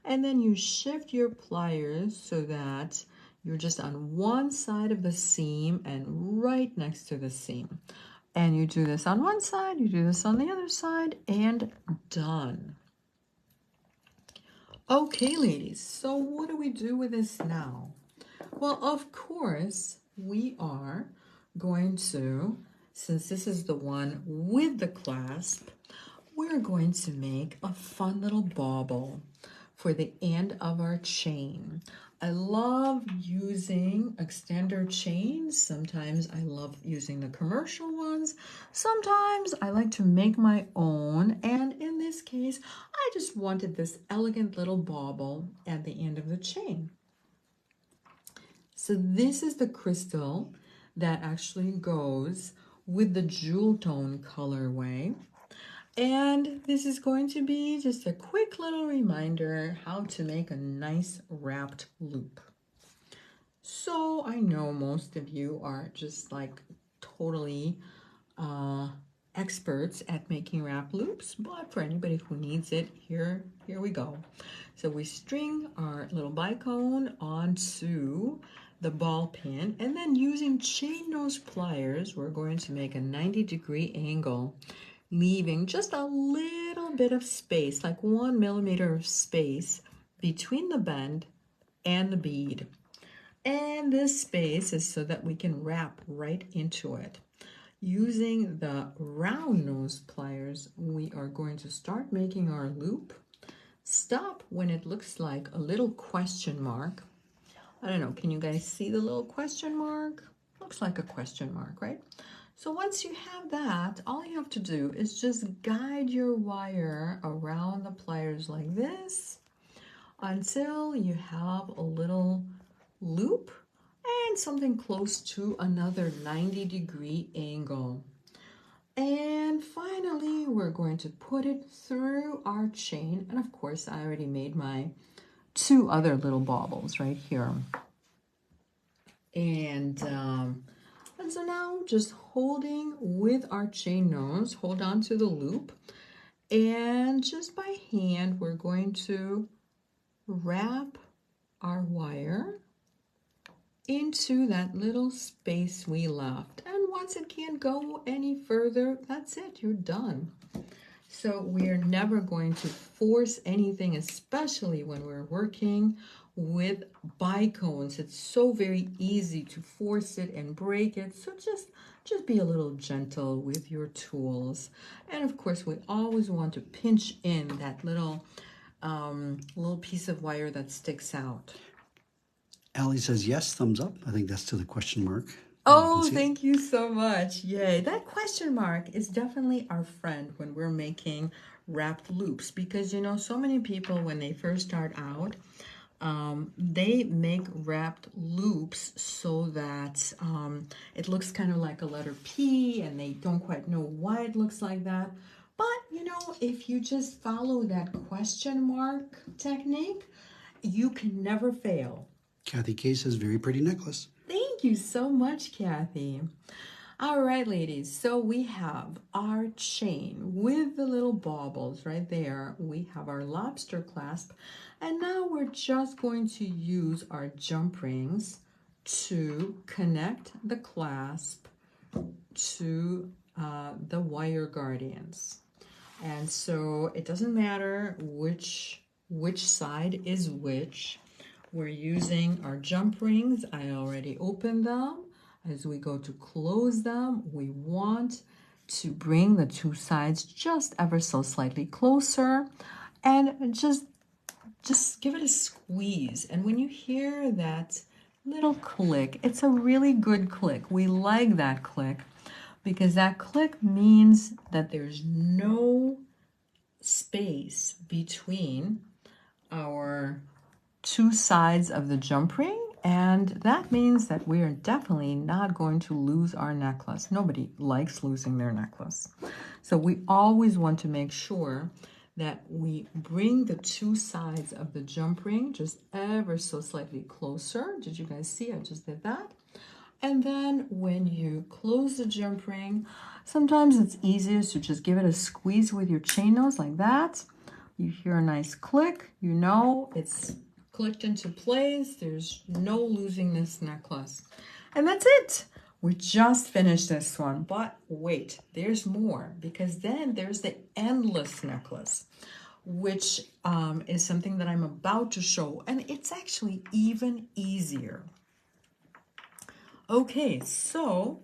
And then you shift your pliers so that you're just on one side of the seam and right next to the seam. And you do this on one side, you do this on the other side, and done. Okay, ladies, so what do we do with this now? Well, of course, we are going to, since this is the one with the clasp, we're going to make a fun little bauble for the end of our chain. I love using extender chains. Sometimes I love using the commercial ones. Sometimes I like to make my own. And in this case, I just wanted this elegant little bauble at the end of the chain. So this is the crystal that actually goes with the jewel tone colorway. And this is going to be just a quick little reminder how to make a nice wrapped loop. So I know most of you are just like totally experts at making wrap loops, but for anybody who needs it, here we go. So we string our little bicone onto the ball pin, and then using chain nose pliers, we're going to make a 90-degree angle, leaving just a little bit of space, like 1 millimeter of space between the bend and the bead. And this space is so that we can wrap right into it. Using the round nose pliers, we are going to start making our loop. Stop when it looks like a little question mark. I don't know, can you guys see the little question mark? Looks like a question mark, right? So once you have that, all you have to do is just guide your wire around the pliers like this until you have a little loop and something close to another 90-degree angle. And finally, we're going to put it through our chain. And of course, I already made my 2 other little baubles right here. And so now just holding with our chain nose, hold on to the loop. And just by hand, we're going to wrap our wire into that little space we left. And once it can't go any further, that's it, you're done. So we're never going to force anything, especially when we're working with bicones. It's so very easy to force it and break it. So just be a little gentle with your tools. And of course, we always want to pinch in that little piece of wire that sticks out. Allie says yes, thumbs up. I think that's to the question mark. Oh, thank you so much. Yay. That question mark is definitely our friend when we're making wrapped loops, because, you know, so many people when they first start out, they make wrapped loops so that it looks kind of like a letter P, and they don't quite know why it looks like that. But, you know, if you just follow that question mark technique, you can never fail. Kathy K says, very pretty necklace. Thank you so much, Kathy. All right, ladies, so we have our chain with the little baubles right there. We have our lobster clasp, and now we're just going to use our jump rings to connect the clasp to the wire guardians. And so it doesn't matter which side is which. We're using our jump rings. I already opened them. As we go to close them, we want to bring the 2 sides just ever so slightly closer, and just give it a squeeze. And when you hear that little click, it's a really good click. We like that click because that click means that there's no space between our 2 sides of the jump ring, and that means that we are definitely not going to lose our necklace. Nobody likes losing their necklace. So we always want to make sure that we bring the 2 sides of the jump ring just ever so slightly closer. Did you guys see? I just did that. And then when you close the jump ring, sometimes it's easiest to just give it a squeeze with your chain nose like that. You hear a nice click, you know it's clicked into place. There's no losing this necklace. And that's it. We just finished this one, but wait, there's more, because then there's the endless necklace, which is something that I'm about to show, and it's actually even easier. Okay, so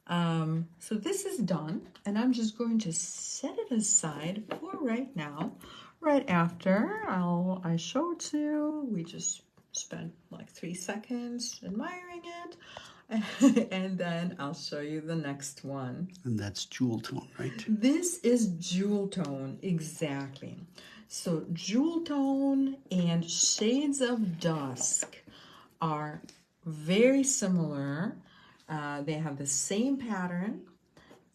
this is done, and I'm just going to set it aside for right now. Right after I show it to you, we just spent like 3 seconds admiring it, and then I'll show you the next one. And that's jewel tone, right? This is jewel tone, exactly. So jewel tone and shades of dusk are very similar. They have the same pattern,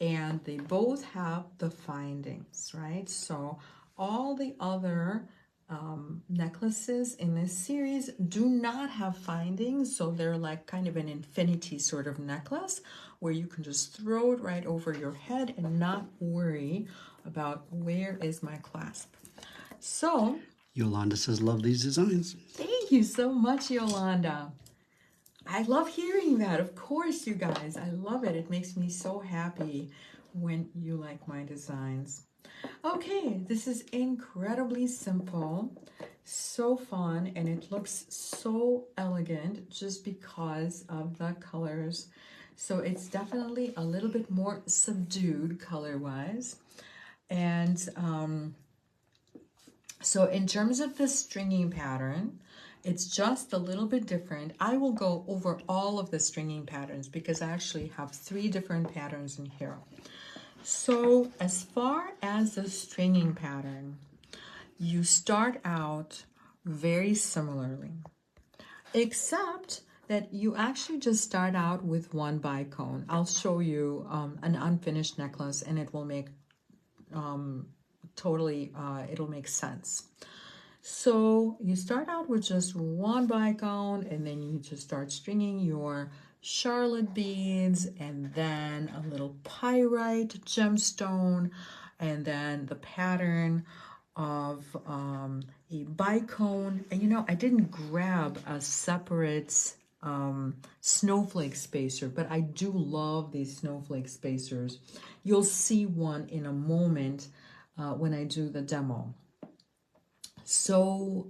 and they both have the findings, right? So all the other necklaces in this series do not have findings, so they're like kind of an infinity sort of necklace where you can just throw it right over your head and not worry about where is my clasp. So Yolanda says, love these designs. thank you so much, Yolanda. I love hearing that. Of course, you guys. I love it. It makes me so happy when you like my designs. Okay, this is incredibly simple, so fun, and it looks so elegant just because of the colors. So it's definitely a little bit more subdued color-wise. And so in terms of the stringing pattern, it's just a little bit different. I will go over all of the stringing patterns because I actually have 3 different patterns in here. So as far as the stringing pattern, you start out very similarly, except that you actually just start out with 1 bicone. I'll show you an unfinished necklace, and it will make it'll make sense. So you start out with just 1 bicone, and then you just start stringing your charlotte beads, and then a little pyrite gemstone, and then the pattern of a bicone. And you know, I didn't grab a separate snowflake spacer, but I do love these snowflake spacers. You'll see one in a moment when I do the demo. So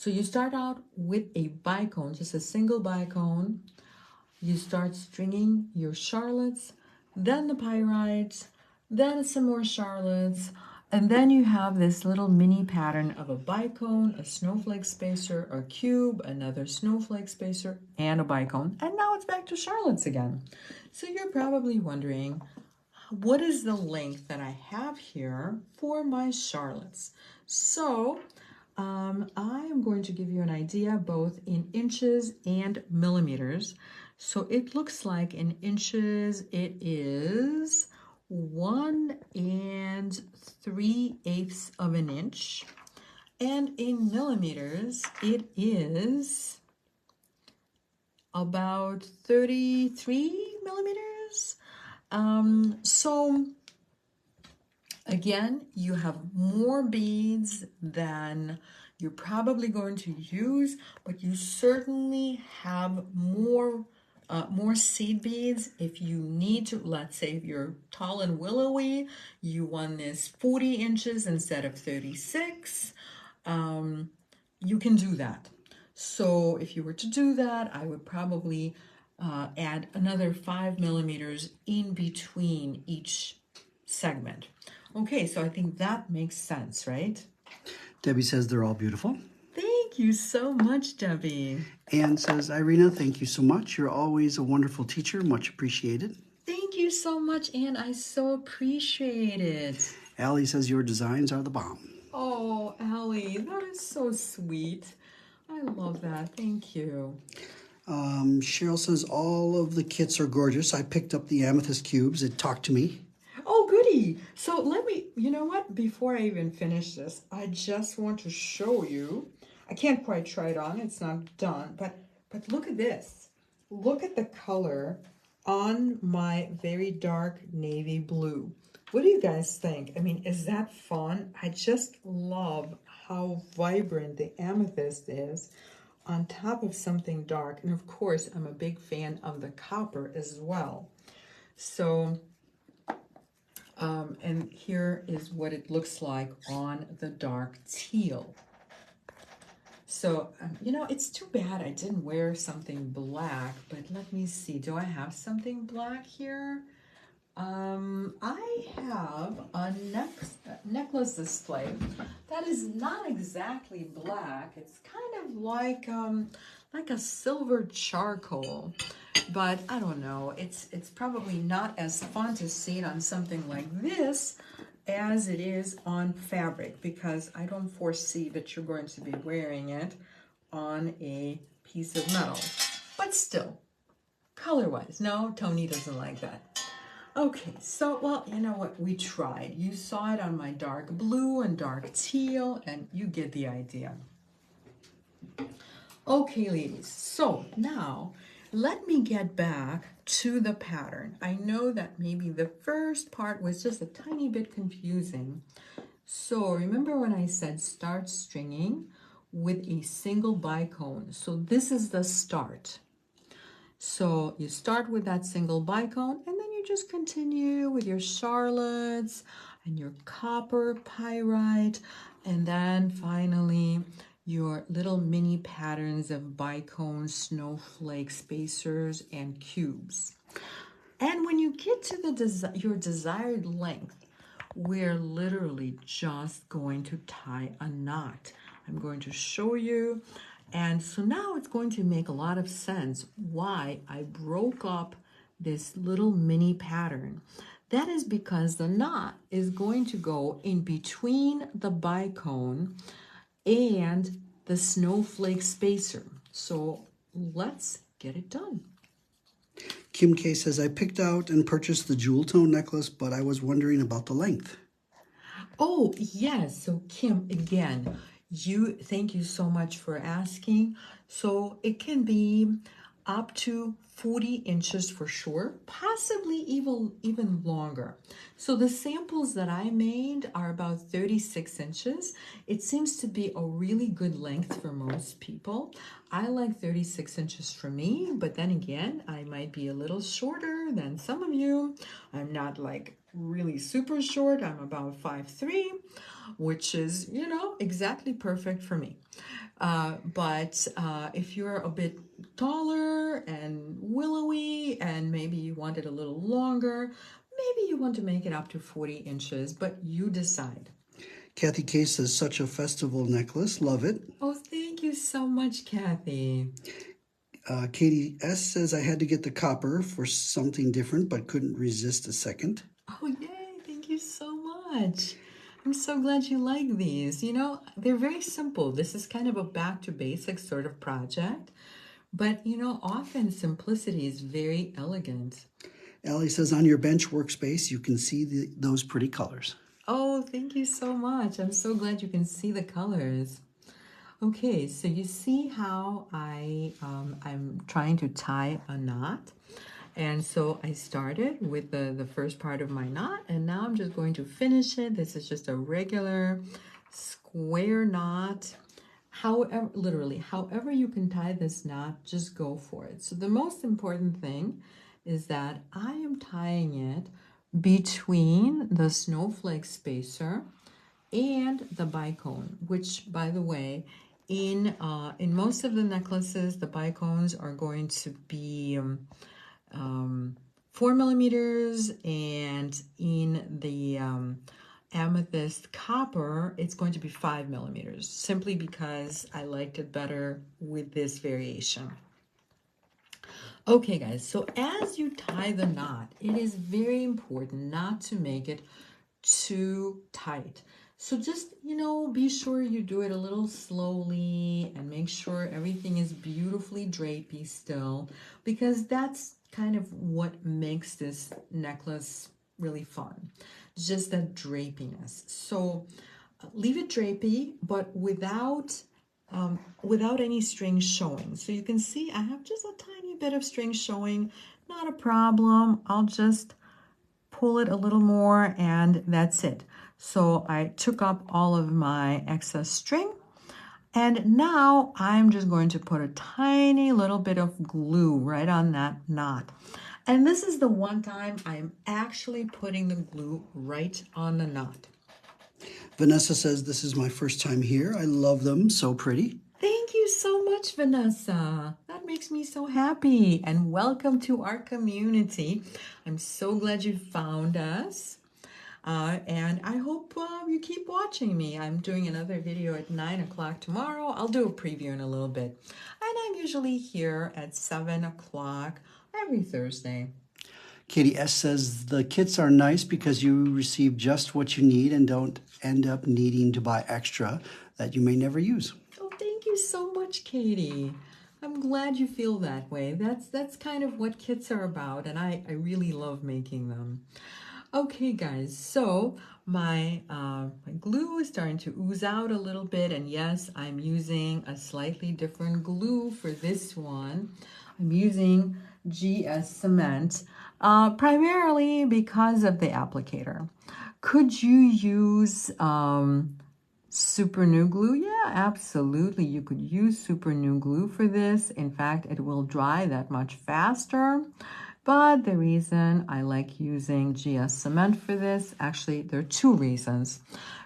so you start out with a bicone, just a single bicone. You start stringing your charlottes, then the pyrites, then some more charlottes, and then you have this little mini pattern of a bicone, a snowflake spacer, a cube, another snowflake spacer, and a bicone. And now it's back to charlottes again. So you're probably wondering, what is the length that I have here for my charlottes? So I am going to give you an idea both in inches and millimeters. So it looks like in inches it is 1 3/8 of an inch, and in millimeters it is about 33 millimeters. So again, you have more beads than you're probably going to use, but you certainly have more seed beads if you need to. Let's say if you're tall and willowy, you want this 40 inches instead of 36. You can do that. So if you were to do that, I would probably add another 5 millimeters in between each segment. Okay, so I think that makes sense, right? Debbie says they're all beautiful. Thank you so much, Debbie. Anne says, Irina, thank you so much. You're always a wonderful teacher. Much appreciated. Thank you so much, Anne. I so appreciate it. Allie says your designs are the bomb. Oh, Allie, that is so sweet. I love that. Thank you. Cheryl says all of the kits are gorgeous. I picked up the amethyst cubes. It talked to me. Oh, goody. So let me, you know what? Before I even finish this, I just want to show you. I can't quite try it on. It's not done. But look at this. look at the color on my very dark navy blue. What do you guys think? I mean, is that fun? I just love how vibrant the amethyst is on top of something dark. And of course, I'm a big fan of the copper as well. So, and here is what it looks like on the dark teal. So, you know, it's too bad I didn't wear something black, but let me see. Do I have something black here? I have a necklace display that is not exactly black. It's kind of like a silver charcoal, but I don't know. It's probably not as fun to see it on something like this as it is on fabric, because I don't foresee that you're going to be wearing it on a piece of metal. But still, color-wise, no, Tony doesn't like that. Okay, so, well, you know what? We tried. You saw it on my dark blue and dark teal, and you get the idea. Okay, ladies, so now let me get back to the pattern. I know that maybe the first part was just a tiny bit confusing. So remember when I said start stringing with a single bicone? So this is the start. So you start with that single bicone, and then you just continue with your charlottes and your copper pyrite, and then finally your little mini patterns of bicones, snowflake spacers, and cubes. And when you get to your desired length, we're literally just going to tie a knot. I'm going to show you. And so now it's going to make a lot of sense why I broke up this little mini pattern. That is because the knot is going to go in between the bicone and the snowflake spacer. So let's get it done. Kim K says, I picked out and purchased the jewel tone necklace, but I was wondering about the length. Oh, yes. So Kim, again, thank you so much for asking. So it can be up to 40 inches for sure, possibly even longer. So the samples that I made are about 36 inches. It seems to be a really good length for most people. I like 36 inches for me, but then again, I might be a little shorter than some of you. I'm not like really super short. I'm about 5'3", which is, you know, exactly perfect for me. But if you're a bit taller and willowy and maybe you want it a little longer, maybe you want to make it up to 40 inches, but you decide. Kathy K says, such a festival necklace. Love it. Oh, thank you so much, Kathy. Katie S says, I had to get the copper for something different, but couldn't resist a second. Oh, yay. Thank you so much. I'm so glad you like these. You know, they're very simple. This is kind of a back to basics sort of project. But, you know, often simplicity is very elegant. Allie says, on your bench workspace, you can see those pretty colors. Oh, thank you so much. I'm so glad you can see the colors. Okay, so you see how I'm trying to tie a knot. And so I started with the first part of my knot, and now I'm just going to finish it. This is just a regular square knot. However, literally, however you can tie this knot, just go for it. So the most important thing is that I am tying it between the snowflake spacer and the bicone, which, by the way, in most of the necklaces, the bicones are going to be 4 millimeters, and in the amethyst copper, it's going to be 5 millimeters, simply because I liked it better with this variation. Okay, guys, so as you tie the knot, it is very important not to make it too tight. So just, you know, be sure you do it a little slowly and make sure everything is beautifully drapey still, because that's kind of what makes this necklace really fun. Just that drapiness. So leave it drapey, but without without any strings showing. So you can see I have just a tiny bit of string showing, not a problem. I'll just pull it a little more and that's it. So I took up all of my excess string and now I'm just going to put a tiny little bit of glue right on that knot. And this is the one time I'm actually putting the glue right on the knot. Vanessa says, this is my first time here. I love them. So pretty. Thank you so much, Vanessa. That makes me so happy. And welcome to our community. I'm so glad you found us. And I hope you keep watching me. I'm doing another video at 9 o'clock tomorrow. I'll do a preview in a little bit. And I'm usually here at 7 o'clock every Thursday. Katie S. says, the kits are nice because you receive just what you need and don't end up needing to buy extra that you may never use. Oh, thank you so much, Katie. I'm glad you feel that way. That's kind of what kits are about, and I really love making them. Okay, guys, so my glue is starting to ooze out a little bit, and yes, I'm using a slightly different glue for this one. I'm using GS cement, primarily because of the applicator. Could you use super new glue? Yeah, absolutely. You could use super new glue for this. In fact, it will dry that much faster. But the reason I like using GS cement for this, actually, there are two reasons.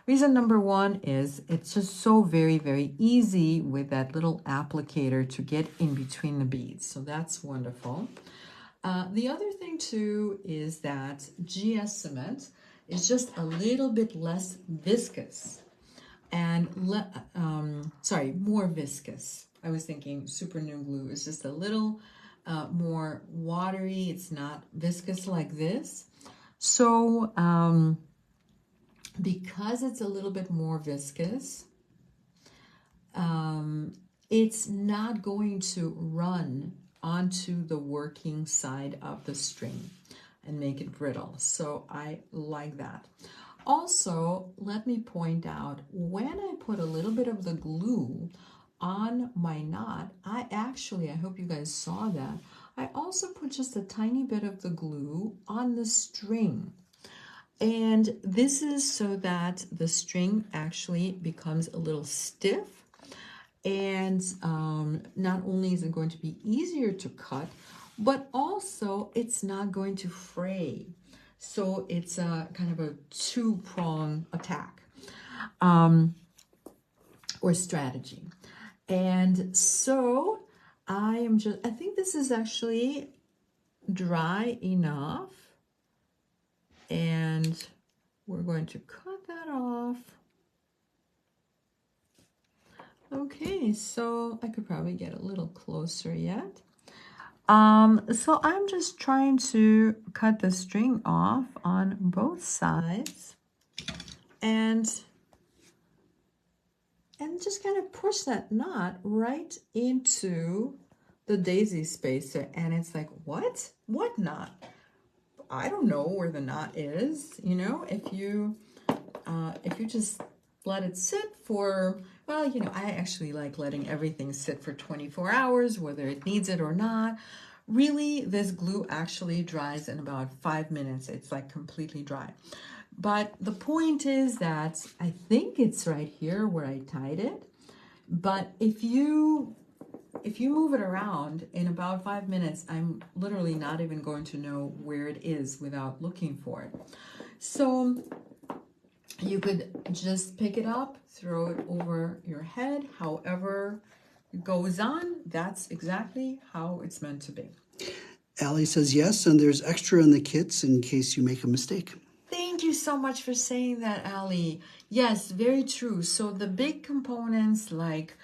Reason number one is it's just so very, very easy with that little applicator to get in between the beads. So that's wonderful. The other thing too is that GS cement is just a little bit less viscous and more viscous. I was thinking super new glue is just a little more watery. It's not viscous like this. So because it's a little bit more viscous, it's not going to run onto the working side of the string and make it brittle. So I like that. Also, let me point out, when I put a little bit of the glue on my knot, I hope you guys saw that, I also put just a tiny bit of the glue on the string. And this is so that the string actually becomes a little stiff. And not only is it going to be easier to cut, but also it's not going to fray. So it's a kind of a two-prong attack or strategy. And so I think this is actually dry enough. And we're going to cut that off. Okay, so I could probably get a little closer yet. So I'm just trying to cut the string off on both sides and just kind of push that knot right into the daisy spacer. And it's like, what? What knot? I don't know where the knot is. You know, if you just let it sit for, well, you know, I actually like letting everything sit for 24 hours, whether it needs it or not. Really, this glue actually dries in about 5 minutes. It's like completely dry. But the point is that I think it's right here where I tied it. But if you move it around in about 5 minutes, I'm literally not even going to know where it is without looking for it. So you could just pick it up, throw it over your head, however it goes on. That's exactly how it's meant to be. Allie says yes, and there's extra in the kits in case you make a mistake. Thank you so much for saying that, Allie. Yes, very true. So the big components like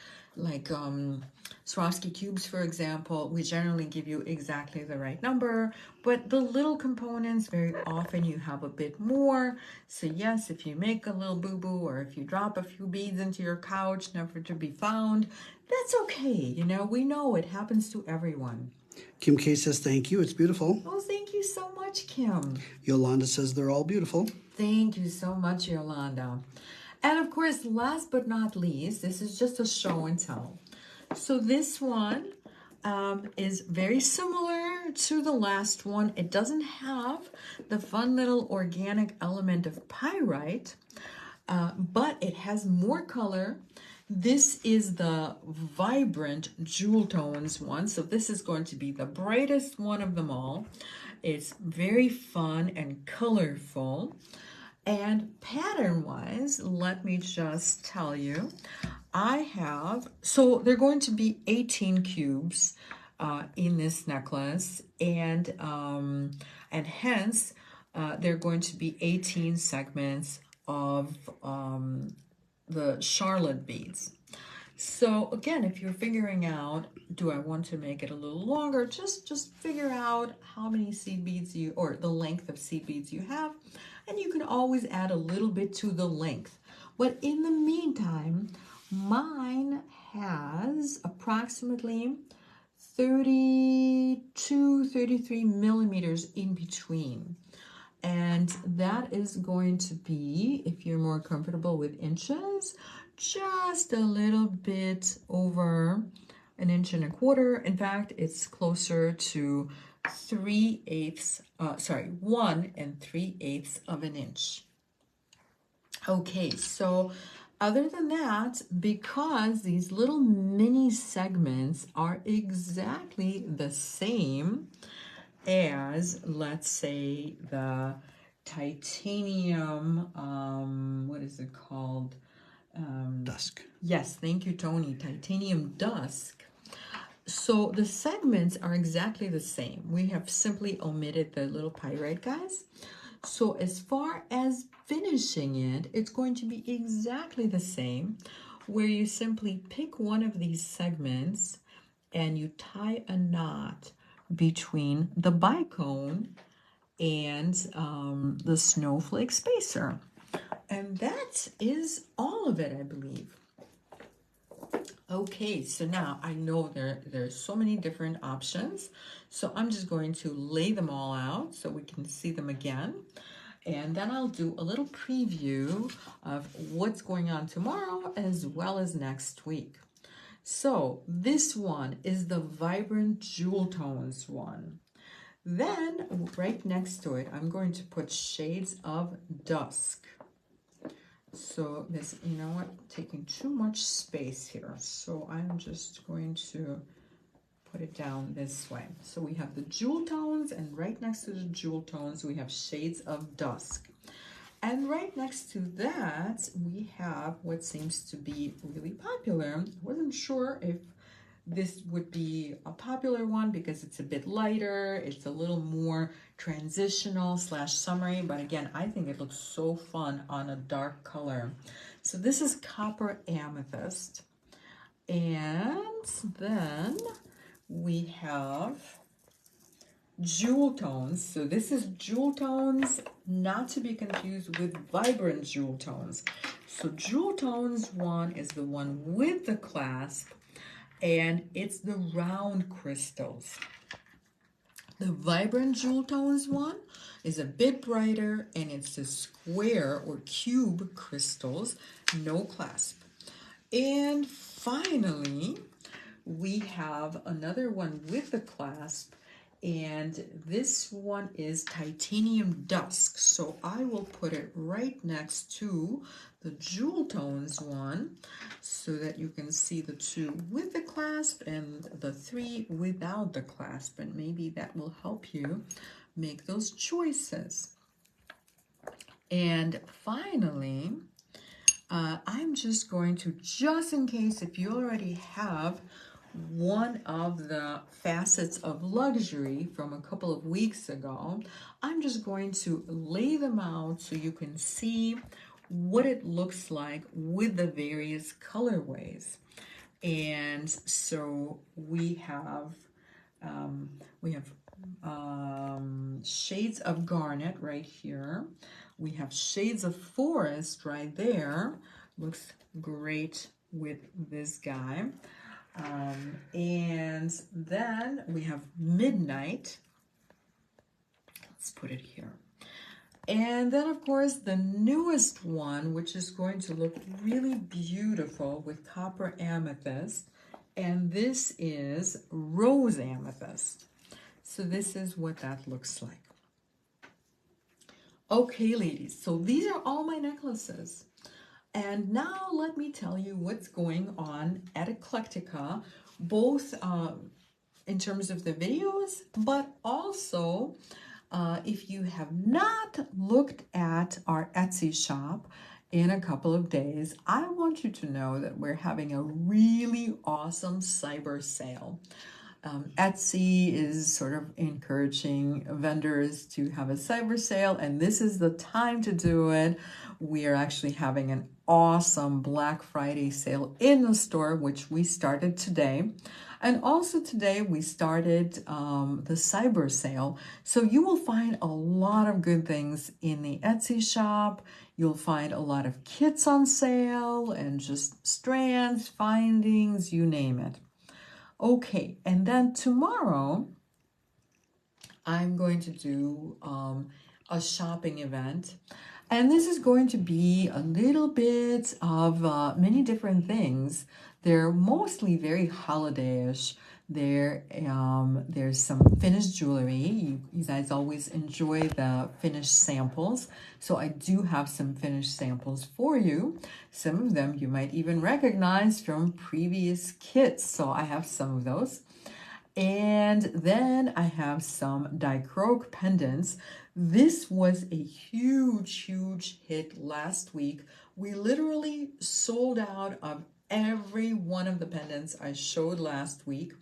Swarovski cubes, for example, we generally give you exactly the right number, but the little components, very often you have a bit more. So yes, if you make a little boo-boo or if you drop a few beads into your couch, never to be found, that's okay. You know, we know it happens to everyone. Kim K says thank you. It's beautiful. Oh, thank you so much, Kim. Yolanda says they're all beautiful. Thank you so much, Yolanda. And of course, last but not least, this is just a show and tell. So this one is very similar to the last one. It doesn't have the fun little organic element of pyrite, but it has more color. This is the vibrant jewel tones one. So this is going to be the brightest one of them all. It's very fun and colorful. And pattern-wise, let me just tell you, so they're going to be 18 cubes in this necklace, and hence they're going to be 18 segments of the Charlotte beads. So again, if you're figuring out, do I want to make it a little longer, just figure out how many seed beads or the length of seed beads you have, and you can always add a little bit to the length. But in the meantime, mine has approximately 33 millimeters in between. And that is going to be, if you're more comfortable with inches, just a little bit over 1.25 inches. In fact, it's closer to 1 3/8 of an inch. Okay, so other than that, because these little mini segments are exactly the same as, let's say, the titanium, what is it called? Dusk. Yes, thank you, Tony. Titanium dusk. So the segments are exactly the same. We have simply omitted the little pyrite guys. So as far as finishing it, it's going to be exactly the same, where you simply pick one of these segments and you tie a knot between the bicone and the snowflake spacer. And that is all of it, I believe. Okay, so now I know there's so many different options. So I'm just going to lay them all out so we can see them again. And then I'll do a little preview of what's going on tomorrow as well as next week. So this one is the Vibrant Jewel Tones one. Then right next to it, I'm going to put Shades of Dusk. So this, you know what, taking too much space here. So I'm just going to put it down this way. So we have the jewel tones, and right next to the jewel tones, we have Shades of Dusk. And right next to that, we have what seems to be really popular. I wasn't sure if this would be a popular one because it's a bit lighter, it's a little more transitional / summery, but again, I think it looks so fun on a dark color. So this is Copper Amethyst. And then we have Jewel Tones. So this is Jewel Tones, not to be confused with Vibrant Jewel Tones. So Jewel Tones one is the one with the clasp, and it's the round crystals. The Vibrant Jewel Tones one is a bit brighter, and it's the square or cube crystals, no clasp. And finally, we have another one with the clasp, and this one is Titanium Dusk. So I will put it right next to the Jewel Tones one so that you can see the 2 with the clasp and the 3 without the clasp, and maybe that will help you make those choices. And finally, I'm just going to, just in case if you already have one of the Facets of Luxury from a couple of weeks ago, I'm just going to lay them out so you can see what it looks like with the various colorways. And so we have Shades of Garnet right here. We have Shades of Forest right there. Looks great with this guy. And then we have Midnight. Let's put it here. And then, of course, the newest one, which is going to look really beautiful with copper amethyst. And this is rose amethyst. So this is what that looks like. Okay, ladies, so these are all my necklaces. And now let me tell you what's going on at Eclectica, both in terms of the videos, but also if you have not looked at our Etsy shop in a couple of days, I want you to know that we're having a really awesome cyber sale. Etsy is sort of encouraging vendors to have a cyber sale, and this is the time to do it. We are actually having an awesome Black Friday sale in the store, which we started today. And also today we started the cyber sale. So you will find a lot of good things in the Etsy shop. You'll find a lot of kits on sale and just strands, findings, you name it. Okay, and then tomorrow I'm going to do a shopping event, and this is going to be a little bit of many different things. They're mostly very holiday-ish. There's some finished jewelry. You guys always enjoy the finished samples. So I do have some finished samples for you. Some of them you might even recognize from previous kits. So I have some of those. And then I have some dichroic pendants. This was a huge hit last week. We literally sold out of every one of the pendants I showed last week.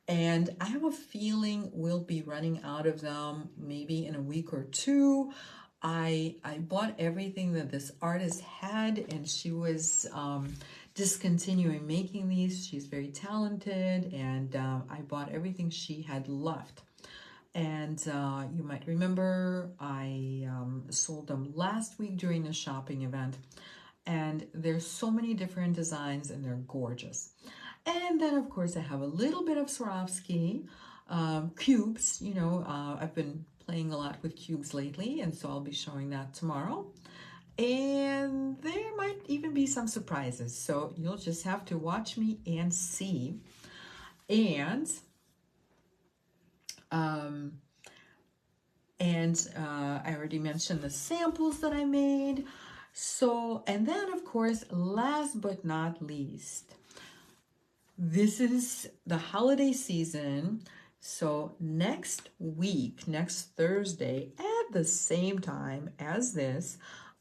And I have a feeling we'll be running out of them maybe in a week or two. I bought everything that this artist had, and she was discontinuing making these. She's very talented, and I bought everything she had left. And you might remember I sold them last week during the shopping event. And there's so many different designs, and they're gorgeous. And then, of course, I have a little bit of Swarovski cubes. You know, I've been playing a lot with cubes lately, and so I'll be showing that tomorrow. And there might even be some surprises, so you'll just have to watch me and see. And I already mentioned the samples that I made. So, and then, of course, last but not least, this is the holiday season. So next week, next Thursday, at the same time as this,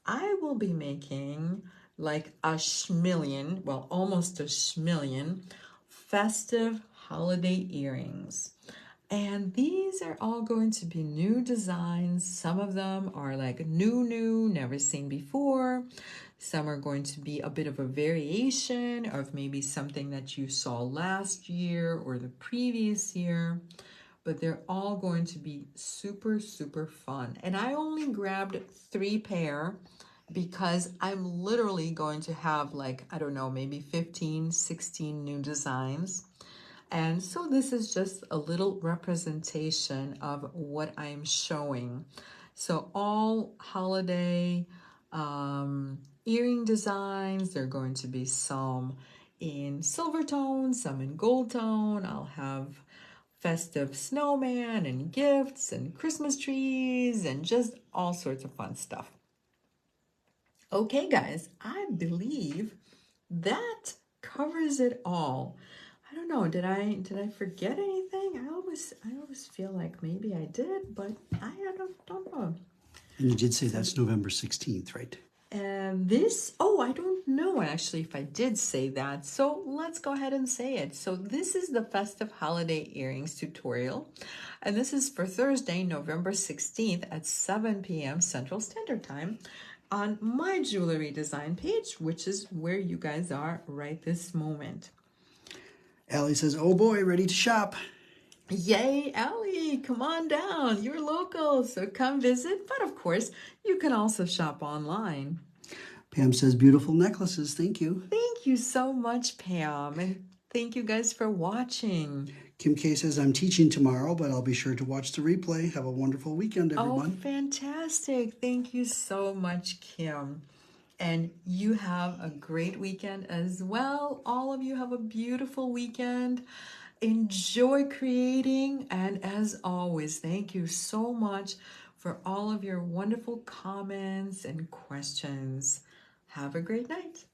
I will be making like a schmillion, well, almost a schmillion festive holiday earrings. And these are all going to be new designs. Some of them are like new, never seen before. Some are going to be a bit of a variation of maybe something that you saw last year or the previous year. But they're all going to be super fun. And I only grabbed 3 pair because I'm literally going to have like, I don't know, maybe 15, 16 new designs. And so this is just a little representation of what I'm showing. So all holiday earring designs. There are going to be some in silver tone, some in gold tone. I'll have festive snowman and gifts and Christmas trees and just all sorts of fun stuff. Okay, guys, I believe that covers it all. I don't know, did I forget anything? I always feel like maybe I did, but I don't know. And you did say that's November 16th, right? And this, oh, I don't know actually if I did say that. So let's go ahead and say it. So this is the festive holiday earrings tutorial. And this is for Thursday, November 16th at 7 p.m. Central Standard Time on my jewelry design page, which is where you guys are right this moment. Allie says, oh boy, ready to shop. Yay, Allie, come on down. You're local, so come visit. But of course, you can also shop online. Pam says, beautiful necklaces. Thank you. Thank you so much, Pam. And thank you guys for watching. Kim K says, I'm teaching tomorrow, but I'll be sure to watch the replay. Have a wonderful weekend, Oh, everyone. fantastic. Thank you so much, Kim. And you have a great weekend as well. All of you have a beautiful weekend. Enjoy creating. And as always, thank you so much for all of your wonderful comments and questions. Have a great night.